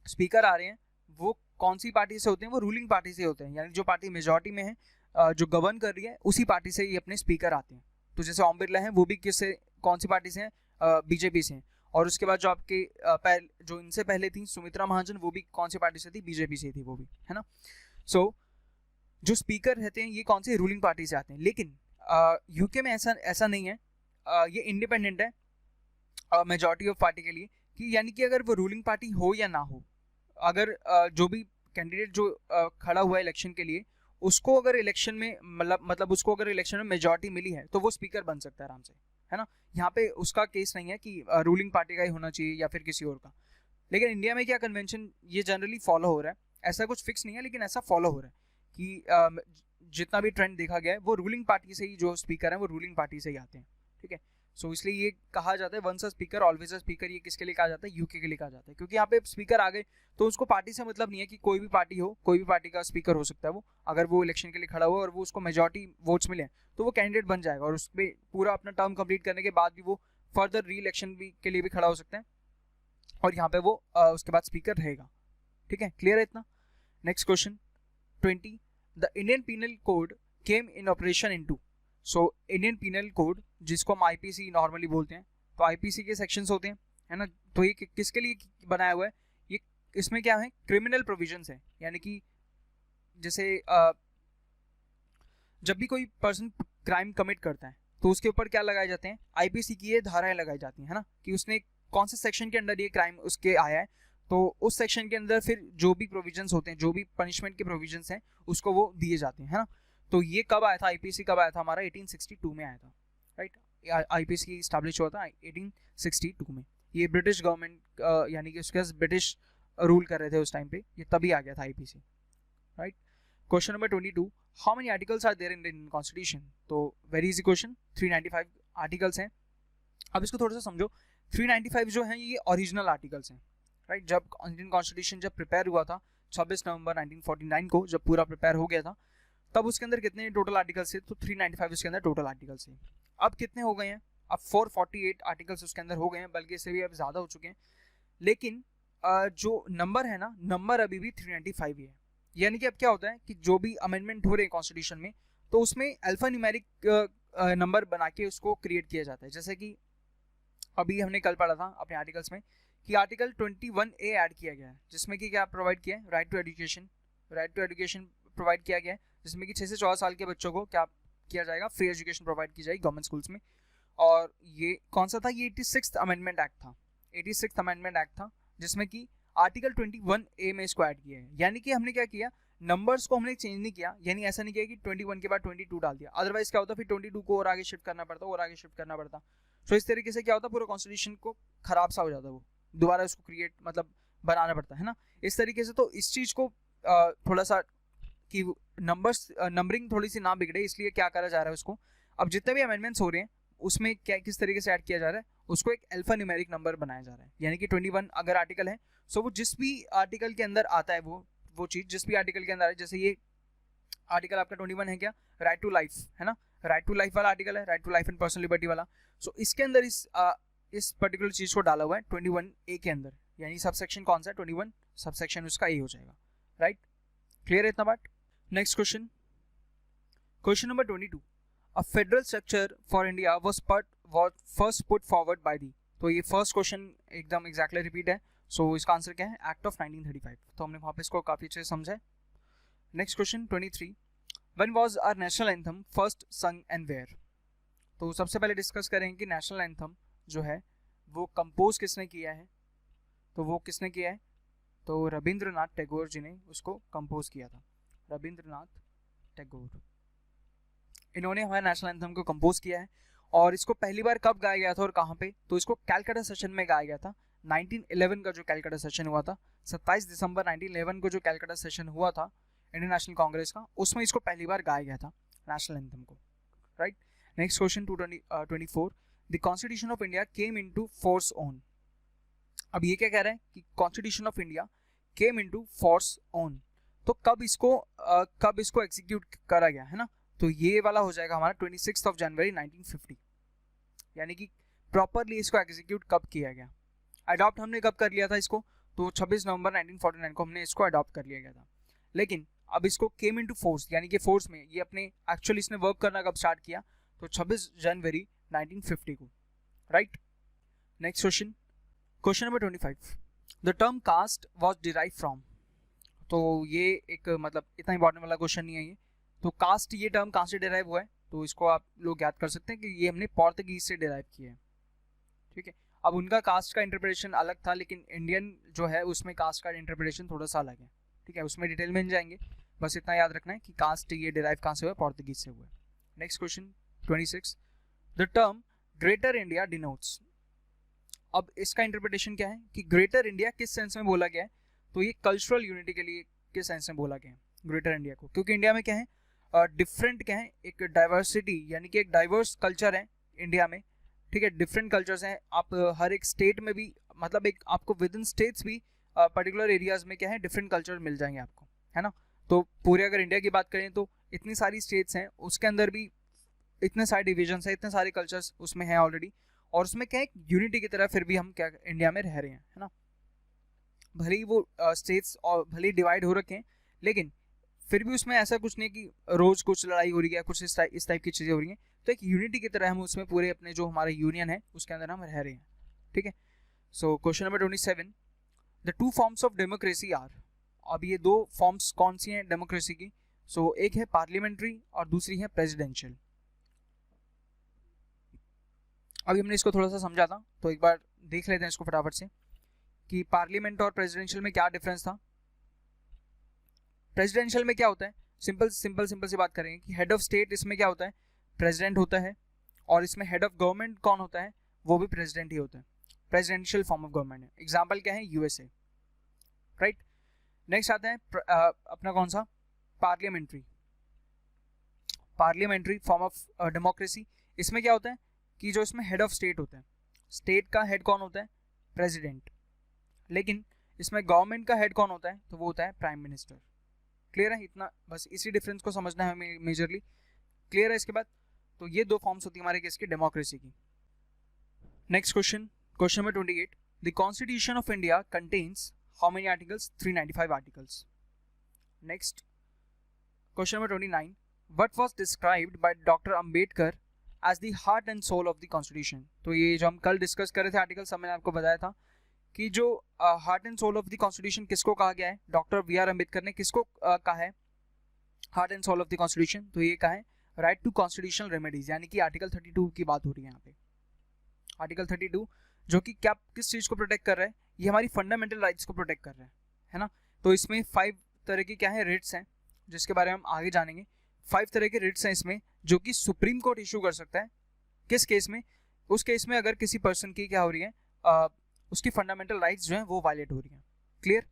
स्पीकर आ रहे हैं वो कौन सी पार्टी से होते हैं, वो रूलिंग पार्टी से होते हैं, यानी जो पार्टी मेजोरिटी में है, जो गवर्न कर रही है, उसी पार्टी से ही अपने स्पीकर आते हैं। तो जैसे ओम बिरला है, वो भी किससे, कौन सी पार्टी से हैं, बीजेपी से हैं। और उसके बाद जो आपके जो इनसे पहले थी सुमित्रा महाजन, वो भी कौन सी पार्टी से थी, बीजेपी से थी वो भी, है ना। सो जो स्पीकर रहते हैं ये कौन से रूलिंग पार्टी से आते हैं, लेकिन यूके में ऐसा नहीं है, ये इंडिपेंडेंट है मेजॉरिटी ऑफ पार्टी के लिए, कि यानी कि अगर वो रूलिंग पार्टी हो या ना हो, अगर जो भी कैंडिडेट जो खड़ा हुआ है इलेक्शन के लिए, उसको अगर इलेक्शन में मतलब उसको अगर इलेक्शन में मेजॉरिटी मिली है तो वो स्पीकर बन सकता है आराम से, है ना। यहाँ पे उसका केस नहीं है कि रूलिंग पार्टी का ही होना चाहिए या फिर किसी और का। लेकिन इंडिया में क्या कन्वेंशन ये जनरली फॉलो हो रहा है, ऐसा कुछ फिक्स नहीं है, लेकिन ऐसा फॉलो हो रहा है कि जितना भी ट्रेंड देखा गया है वो रूलिंग पार्टी से ही, जो स्पीकर है वो रूलिंग पार्टी से ही आते हैं। ठीक है, सो इसलिए ये कहा जाता है once a speaker always a speaker. ये किसके लिए कहा जाता है? यूके के लिए कहा जाता है, क्योंकि यहाँ पे स्पीकर आ गए तो उसको पार्टी से मतलब नहीं है कि कोई भी पार्टी हो, कोई भी पार्टी का स्पीकर हो सकता है वो, अगर वो इलेक्शन के लिए खड़ा हुआ और वो उसको मेजॉरिटी वोट्स मिले तो वो कैंडिडेट बन जाएगा और उस पर पूरा अपना टर्म कंप्लीट करने के बाद भी वो फर्दर री इलेक्शन भी के लिए भी खड़ा हो सकते हैं और यहाँ पे वो उसके बाद स्पीकर रहेगा। ठीक है, क्लियर है इतना? Next question 20, the Indian penal code came in operation into. So Indian penal code जिसको हम आईपीसी नॉर्मली बोलते हैं, तो आईपीसी के सेक्शंस होते हैं, है ना। तो ये किसके लिए बनाया हुआ है? ये इसमें क्या है? क्रिमिनल प्रोविजंस है, यानी कि जैसे जब भी कोई पर्सन क्राइम कमिट करता है तो उसके ऊपर क्या लगाए जाते हैं? आईपीसी की ये धाराएं लगाई जाती हैं, है ना, कि उसने कौन से सेक्शन के अंदर ये क्राइम उसके आया है, तो उस सेक्शन के अंदर फिर जो भी प्रोविजंस होते हैं, जो भी पनिशमेंट के प्रोविजंस हैं उसको वो दिए जाते हैं, है ना। तो ये कब आया था? आईपीसी कब आया था हमारा? 1862 में आया था, राइट। आईपीसी स्टैब्लिश हुआ था 1862 में। ये ब्रिटिश गवर्नमेंट यानी कि उसके ब्रिटिश रूल कर रहे थे उस टाइम पे, ये तभी आ गया था IPC, right. Question number 22, how many articles are there in the Indian constitution? तो वेरी इजी क्वेश्चन, 395 आर्टिकल्स हैं। अब इसको थोड़ा सा समझो, 395 जो हैं ये ओरिजिनल आर्टिकल्स हैं, राइट। जब इंडियन कॉन्स्टिट्यूशन जब प्रिपेयर हुआ था 26 नवंबर 1949 को, जब पूरा प्रिपेयर हो गया था, तब उसके अंदर कितने टोटल आर्टिकल्स थे? तो 395 उसके अंदर टोटल आर्टिकल्स थे। अब कितने हो गए हैं? अब 448 आर्टिकल्स उसके अंदर हो गए हैं, बल्कि इससे भी अब ज़्यादा हो चुके हैं। लेकिन जो नंबर है ना, नंबर अभी भी 395 ही है। यानी कि अब क्या होता है कि जो भी अमेंडमेंट हो रहे हैं कॉन्स्टिट्यूशन में, तो उसमें अल्फा न्यूमेरिक नंबर बना के उसको क्रिएट किया जाता है। जैसे कि अभी हमने कल पढ़ा था अपने आर्टिकल्स में कि आर्टिकल 21A ऐड किया गया है, जिसमें कि क्या प्रोवाइड किया है? Right to education. Right to education provide किया गया है, जिसमें कि 6 से 14 साल के बच्चों को क्या किया जाएगा? फ्री एजुकेशन प्रोवाइड की जाएगी गवर्नमेंट स्कूल्स में। और ये कौन सा था? ये 86th अमेंडमेंट एक्ट था। 86th अमेंडमेंट एक्ट था, जिसमें कि आर्टिकल 21A में इसको ऐड किया है। यानी कि हमने क्या किया? नंबर्स को हमने चेंज नहीं किया, यानी ऐसा नहीं किया कि 21 के बाद 22 डाल दिया। अदरवाइज क्या होता? फिर 22 को और आगे शिफ्ट करना पड़ता, और आगे शिफ्ट करना पड़ता। तो इस तरीके से क्या होता? पूरा कॉन्स्टिट्यूशन को खराब सा हो जाता, वो दोबारा उसको क्रिएट मतलब बनाना पड़ता है ना, इस तरीके से। तो इस चीज़ को थोड़ा सा कि नंबरिंग थोड़ी सी ना बिगड़े, इसलिए क्या करा जा रहा है उसको, अब जितने भी अमेंडमेंट्स हो रहे हैं उसमें क्या किस तरीके से ऐड किया जा रहा है, उसको एक अल्फा न्यूमेरिक नंबर बनाया जा रहा है। यानी कि 21 अगर आर्टिकल है, सो वो जिस भी आर्टिकल के अंदर आता है, वो चीज़ जिस भी आर्टिकल के अंदर है, जैसे ये आर्टिकल आपका 21 है क्या? राइट टू लाइफ, है ना, राइट टू लाइफ वाला आर्टिकल है, right to life and personal liberty वाला। सो इसके अंदर इस पर्टिकुलर चीज़ को डाला हुआ है 21A के अंदर, यानी सब सेक्शन कौन सा है? 21 सब सेक्शन उसका ए हो जाएगा, राइट। क्लियर है इतना बात? Next question, question number 22, a federal structure for India was first put forward by the. तो ये फर्स्ट क्वेश्चन एकदम एग्जैक्टली रिपीट है। सो इसका आंसर क्या है? Act of 1935। तो हमने वहाँ पे इसको काफ़ी अच्छे से समझा है। Next question 23, when was our national anthem first sung and where? तो सबसे पहले डिस्कस करेंगे कि नेशनल एंथम जो है वो कंपोज किसने किया है। तो वो किसने किया है? तो रविंद्रनाथ टैगोर जी ने उसको कंपोज किया था। रविंद्रनाथ टैगोर, इन्होंने हमारे नेशनल एंथम को कंपोज किया है। और इसको पहली बार कब गाया गया था और कहाँ पे? तो इसको कैलकाटा सेशन में गाया गया था। 1911 का जो कैलकाटा सेशन हुआ था, 27 दिसंबर 1911 को जो कैलकाटा सेशन हुआ था इंडियन नेशनल कांग्रेस का, उसमें इसको पहली बार गाया गया था नेशनल एंथम को, right. Next question 24, the constitution of India came into force on. अब ये क्या कह रहे हैं कि constitution of India came into force on, तो कब इसको एग्जीक्यूट करा गया, है ना। तो ये वाला हो जाएगा हमारा 26 जनवरी 1950। यानी कि प्रॉपरली इसको एग्जीक्यूट कब किया गया? अडॉप्ट हमने कब कर लिया था इसको? तो 26 नवंबर 1949 को हमने इसको अडॉप्ट कर लिया गया था। लेकिन अब इसको केम इनटू फोर्स, यानी कि फोर्स में ये अपने एक्चुअली इसने वर्क करना कब स्टार्ट किया? तो 26 जनवरी 1950 को, right. Next question, question number 25, the term caste was derive from. तो ये एक मतलब इतना इंपॉर्टेंट वाला क्वेश्चन नहीं है ये। तो कास्ट ये टर्म कहाँ से डिराइव हुआ है? तो इसको आप लोग याद कर सकते हैं कि ये हमने पोर्तुगीज से डिराइव किया है, ठीक है। अब उनका कास्ट का इंटरप्रिटेशन अलग था, लेकिन इंडियन जो है उसमें कास्ट का इंटरप्रिटेशन थोड़ा सा अलग है, ठीक है। उसमें डिटेल में जाएंगे, बस इतना याद रखना है कि कास्ट ये डिराइव कहाँ से हुआ? पोर्तुगीज से हुआ है। Next question 26, the term greater India denotes. अब इसका इंटरप्रिटेशन क्या है कि ग्रेटर इंडिया किस सेंस में बोला गया है? तो ये कल्चरल यूनिटी के लिए किस सेंस में बोला गया है ग्रेटर इंडिया को? क्योंकि इंडिया में क्या है, डिफरेंट क्या है, एक डाइवर्सिटी, यानी कि एक डाइवर्स कल्चर है इंडिया में, ठीक है, डिफरेंट कल्चर्स हैं। आप हर एक स्टेट में भी, मतलब एक आपको विद इन स्टेट्स भी पर्टिकुलर एरियाज में क्या है, डिफरेंट कल्चर मिल जाएंगे आपको, है ना। तो पूरे अगर इंडिया की बात करें तो इतनी सारी स्टेट्स हैं, उसके अंदर भी इतने सारे डिविजन्स हैं, इतने सारे कल्चर्स उसमें हैं ऑलरेडी, और उसमें क्या है, यूनिटी की तरह फिर भी हम क्या इंडिया में रह रहे हैं, है ना। भले ही वो स्टेट्स और भले ही डिवाइड हो रखे हैं, लेकिन फिर भी उसमें ऐसा कुछ नहीं कि रोज कुछ लड़ाई हो रही है, कुछ इस टाइप की चीज़ें हो रही हैं। तो एक यूनिटी की तरह हम उसमें पूरे अपने जो हमारा यूनियन है उसके अंदर हम रह रहे हैं, ठीक है। So question number 27, the two forms of democracy are. अब ये दो फॉर्म्स कौन सी हैं डेमोक्रेसी की? सो एक है पार्लियामेंट्री और दूसरी है प्रेसिडेंशियल। अभी हमने इसको थोड़ा सा समझा था, तो एक बार देख लेते हैं इसको फटाफट से कि पार्लियामेंट और प्रेसिडेंशियल में क्या डिफरेंस था। प्रेसिडेंशियल में क्या होता है, सिंपल से बात करेंगे कि हेड ऑफ स्टेट इसमें क्या होता है, प्रेसिडेंट होता है, और इसमें हेड ऑफ गवर्नमेंट कौन होता है, वो भी प्रेसिडेंट ही होता है। प्रेसिडेंशियल फॉर्म ऑफ गवर्नमेंट है। एग्जाम्पल क्या है, यूएसए, राइट। नेक्स्ट आता है अपना कौन सा, parliamentary. Parliamentary form of democracy, इसमें क्या होता है कि जो इसमें हेड ऑफ स्टेट होता है, स्टेट का हेड कौन होता है, प्रेसिडेंट, लेकिन इसमें गवर्नमेंट का हेड कौन होता है, तो वो होता है प्राइम मिनिस्टर। क्लियर है, इतना बस इसी डिफरेंस को समझना है हमें मेजरली। क्लियर है इसके बाद, तो ये दो फॉर्म्स होती है हमारे केस की डेमोक्रेसी की। Next question, question number 28, the constitution of India contains how many articles, 395 articles. Next question number 29, what was described by doctor Ambedkar as the heart and soul of the constitution. तो ये जो हम कल डिस्कस कर रहे थे आर्टिकल, सब मैंने आपको बताया था कि जो heart and soul of the constitution किसको कहा गया है, डॉक्टर वी आर अम्बेडकर ने किसको कहा है heart and soul of the constitution, तो ये कहा है राइट टू कॉन्स्टिट्यूशनल रेमेडीज, यानी कि आर्टिकल 32 की बात हो रही है यहाँ पे। आर्टिकल 32 जो कि क्या किस चीज़ को प्रोटेक्ट कर रहा है, ये हमारी फंडामेंटल राइट्स को प्रोटेक्ट कर रहा है ना। तो इसमें 5 तरह की क्या है रिट्स हैं, जिसके बारे में हम आगे जानेंगे। 5 तरह के रिट्स हैं इसमें, जो कि सुप्रीम कोर्ट इशू कर सकता है। किस केस में, उस केस में अगर किसी पर्सन की क्या हो रही है, उसकी फंडामेंटल राइट्स जो हैं वो वायलेट हो रही हैं। क्लियर,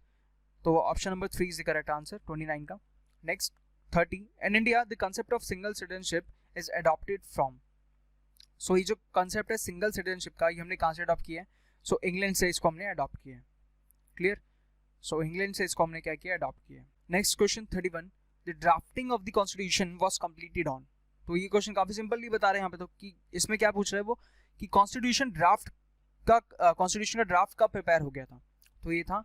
तो option number 3 is the correct answer 29 का। Next 30, in India the concept of single citizenship is adopted from. So ये जो कंसेप्ट है सिंगल सिटीजनशिप का, ये हमने कहाँ से अडॉप्ट किया है, सो इंग्लैंड से इसको हमने अडॉप्ट किया है। क्लियर, सो इंग्लैंड से इसको हमने क्या किया, अडॉप्ट किया है। Next question 31, the drafting of the constitution was completed on. तो ये क्वेश्चन काफी सिंपली बता रहे हैं यहाँ पे, तो कि इसमें क्या पूछ रहे हैं वो कि कॉन्स्टिट्यूशन का ड्राफ्ट कब प्रिपेयर हो गया था, तो ये था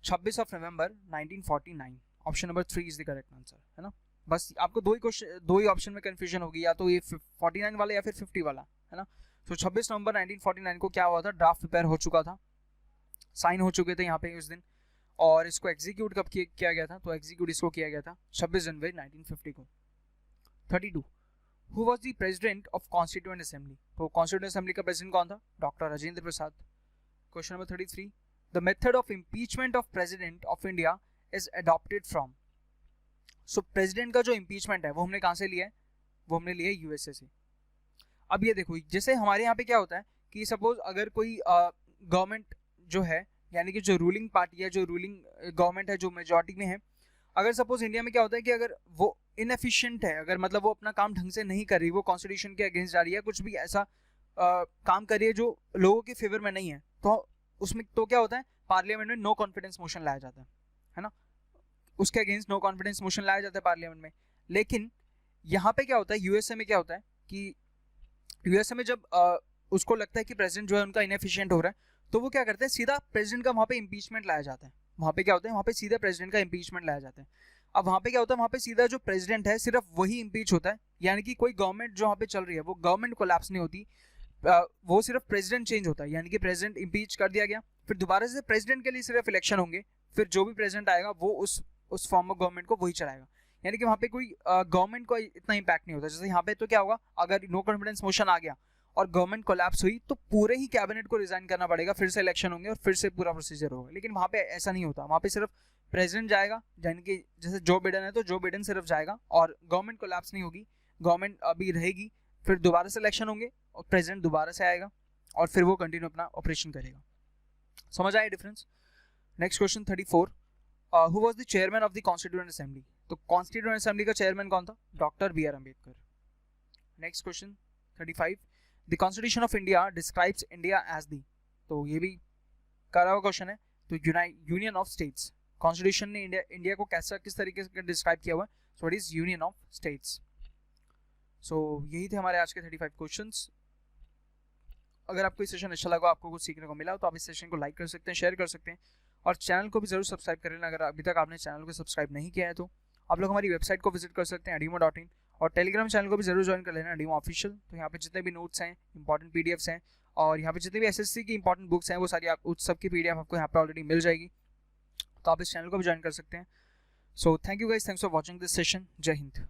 26 नवंबर 1949। Option number 3 is the correct answer, है ना। बस आपको दो ही ऑप्शन में कंफ्यूजन होगी, या तो ये 49 वाला या फिर 50 वाला, है ना। तो 26 नवंबर 1949 को क्या हुआ था, ड्राफ्ट प्रिपेयर हो चुका था, साइन हो चुके थे यहाँ पे उस दिन, और इसको एग्जीक्यूट कब किया गया था, तो एग्जीक्यूट इसको किया गया था 26 जनवरी 1950 को। 32, Who was the president of Constituent Assembly? तो Constituent Assembly का प्रेसिडेंट कौन था, doctor Rajendra Prasad. Question number 33, The method of impeachment of President of India is adopted from। So president का जो इम्पीचमेंट है वो हमने कहाँ से लिया है, वो हमने लिया है यूएसए से। अब ये देखो, जैसे हमारे यहाँ पे क्या होता है कि सपोज अगर कोई गवर्नमेंट जो है, यानी कि जो रूलिंग पार्टी है, जो रूलिंग गवर्नमेंट है, जो मेजॉरिटी में है, अगर सपोज इंडिया में क्या होता है कि अगर वो इनएफिशिएंट है, अगर मतलब वो अपना काम ढंग से नहीं कर रही, वो कॉन्स्टिट्यूशन के अगेंस्ट जा रही है, कुछ भी ऐसा काम कर रही है जो लोगों के फेवर में नहीं है, तो उसमें तो क्या होता है, पार्लियामेंट में नो कॉन्फिडेंस मोशन लाया जाता है ना, उसके अगेंस्ट नो कॉन्फिडेंस मोशन लाया जाता है पार्लियामेंट में। लेकिन यहाँ पे क्या होता है, यूएसए में क्या होता है कि यूएसए में जब उसको लगता है कि प्रेसिडेंट जो है उनका इनएफिशिएंट हो रहा है, तो वो क्या करते हैं, सीधा प्रेसिडेंट का वहाँ पे इम्पीचमेंट लाया जाता है। वहाँ पे क्या होता है, वहाँ पे सीधा प्रेसिडेंट का इम्पीचमेंट लाया जाता है। अब वहाँ पे क्या होता है, वहाँ पे सीधा जो प्रेसिडेंट है सिर्फ वही इम्पीच होता है, यानी कि कोई गवर्नमेंट जो वहाँ पे चल रही है वो गवर्नमेंट कोलैप्स नहीं होती, वो सिर्फ प्रेसिडेंट चेंज होता है, यानी कि प्रेसिडेंट इम्पीच कर दिया गया, फिर दोबारा से प्रेसिडेंट के लिए सिर्फ इलेक्शन होंगे, फिर जो भी प्रेसिडेंट आएगा वो उस फॉर्म ऑफ गवर्नमेंट को वही चलाएगा, यानी कि वहाँ पे कोई गवर्नमेंट को इतना इम्पैक्ट नहीं होता। जैसे यहाँ पे तो क्या होगा, अगर नो कॉन्फिडेंस मोशन आ गया और गवर्नमेंट कोलैप्स हुई तो पूरे ही कैबिनेट को रिजाइन करना पड़ेगा, फिर से इलेक्शन होंगे और फिर से पूरा प्रोसीजर होगा। लेकिन वहाँ पे ऐसा नहीं होता, वहाँ पे सिर्फ प्रेसिडेंट जाएगा, यानी कि जैसे जो बिडेन है तो जो बिडेन सिर्फ जाएगा और गवर्नमेंट कोलैप्स नहीं होगी, गवर्नमेंट अभी रहेगी, फिर दोबारा से इलेक्शन होंगे और प्रेसिडेंट दोबारा से आएगा और फिर वो कंटिन्यू अपना ऑपरेशन करेगा। समझ आया difference. Next question 34, who was the chairman of the constituent assembly. तो कॉन्स्टिट्यूएंट असेंबली का चेयरमैन कौन था, doctor B R Ambedkar. Next question 35, the constitution of India describes India as the, तो ये भी करा हुआ क्वेश्चन है। तो यूनियन ऑफ स्टेट्स, कॉन्स्टिट्यूशन ने इंडिया को किस तरीके से डिस्क्राइब किया हुआ है, so it is union of states. So यही थे हमारे आज के 35 क्वेश्चंस। अगर आपको ये सेशन अच्छा लगा, आपको कुछ सीखने को मिला, तो आप इस सेशन को लाइक कर सकते हैं, शेयर कर सकते हैं, और चैनल को भी जरूर सब्सक्राइब कर लेना। अगर अभी तक आपने चैनल को सब्सक्राइब नहीं किया है तो आप लोग हमारी वेबसाइट को विजिट कर सकते हैं adimo.in, और टेलीग्राम चैनल को भी जरूर ज्वाइन कर लेना adimo ऑफिशियल। तो यहाँ पे जितने भी नोट्स हैं, इंपॉर्टेंट पीडीएफ्स हैं, और यहाँ पे जितने भी एसएससी की इंपॉर्टेंट बुक्स हैं, वो सारी आप उस सब की पीडीएफ आपको यहाँ पे ऑलरेडी मिल जाएगी, तो आप इस चैनल को भी ज्वाइन कर सकते हैं। So thank you guys, thanks for watching this session. जय हिंद।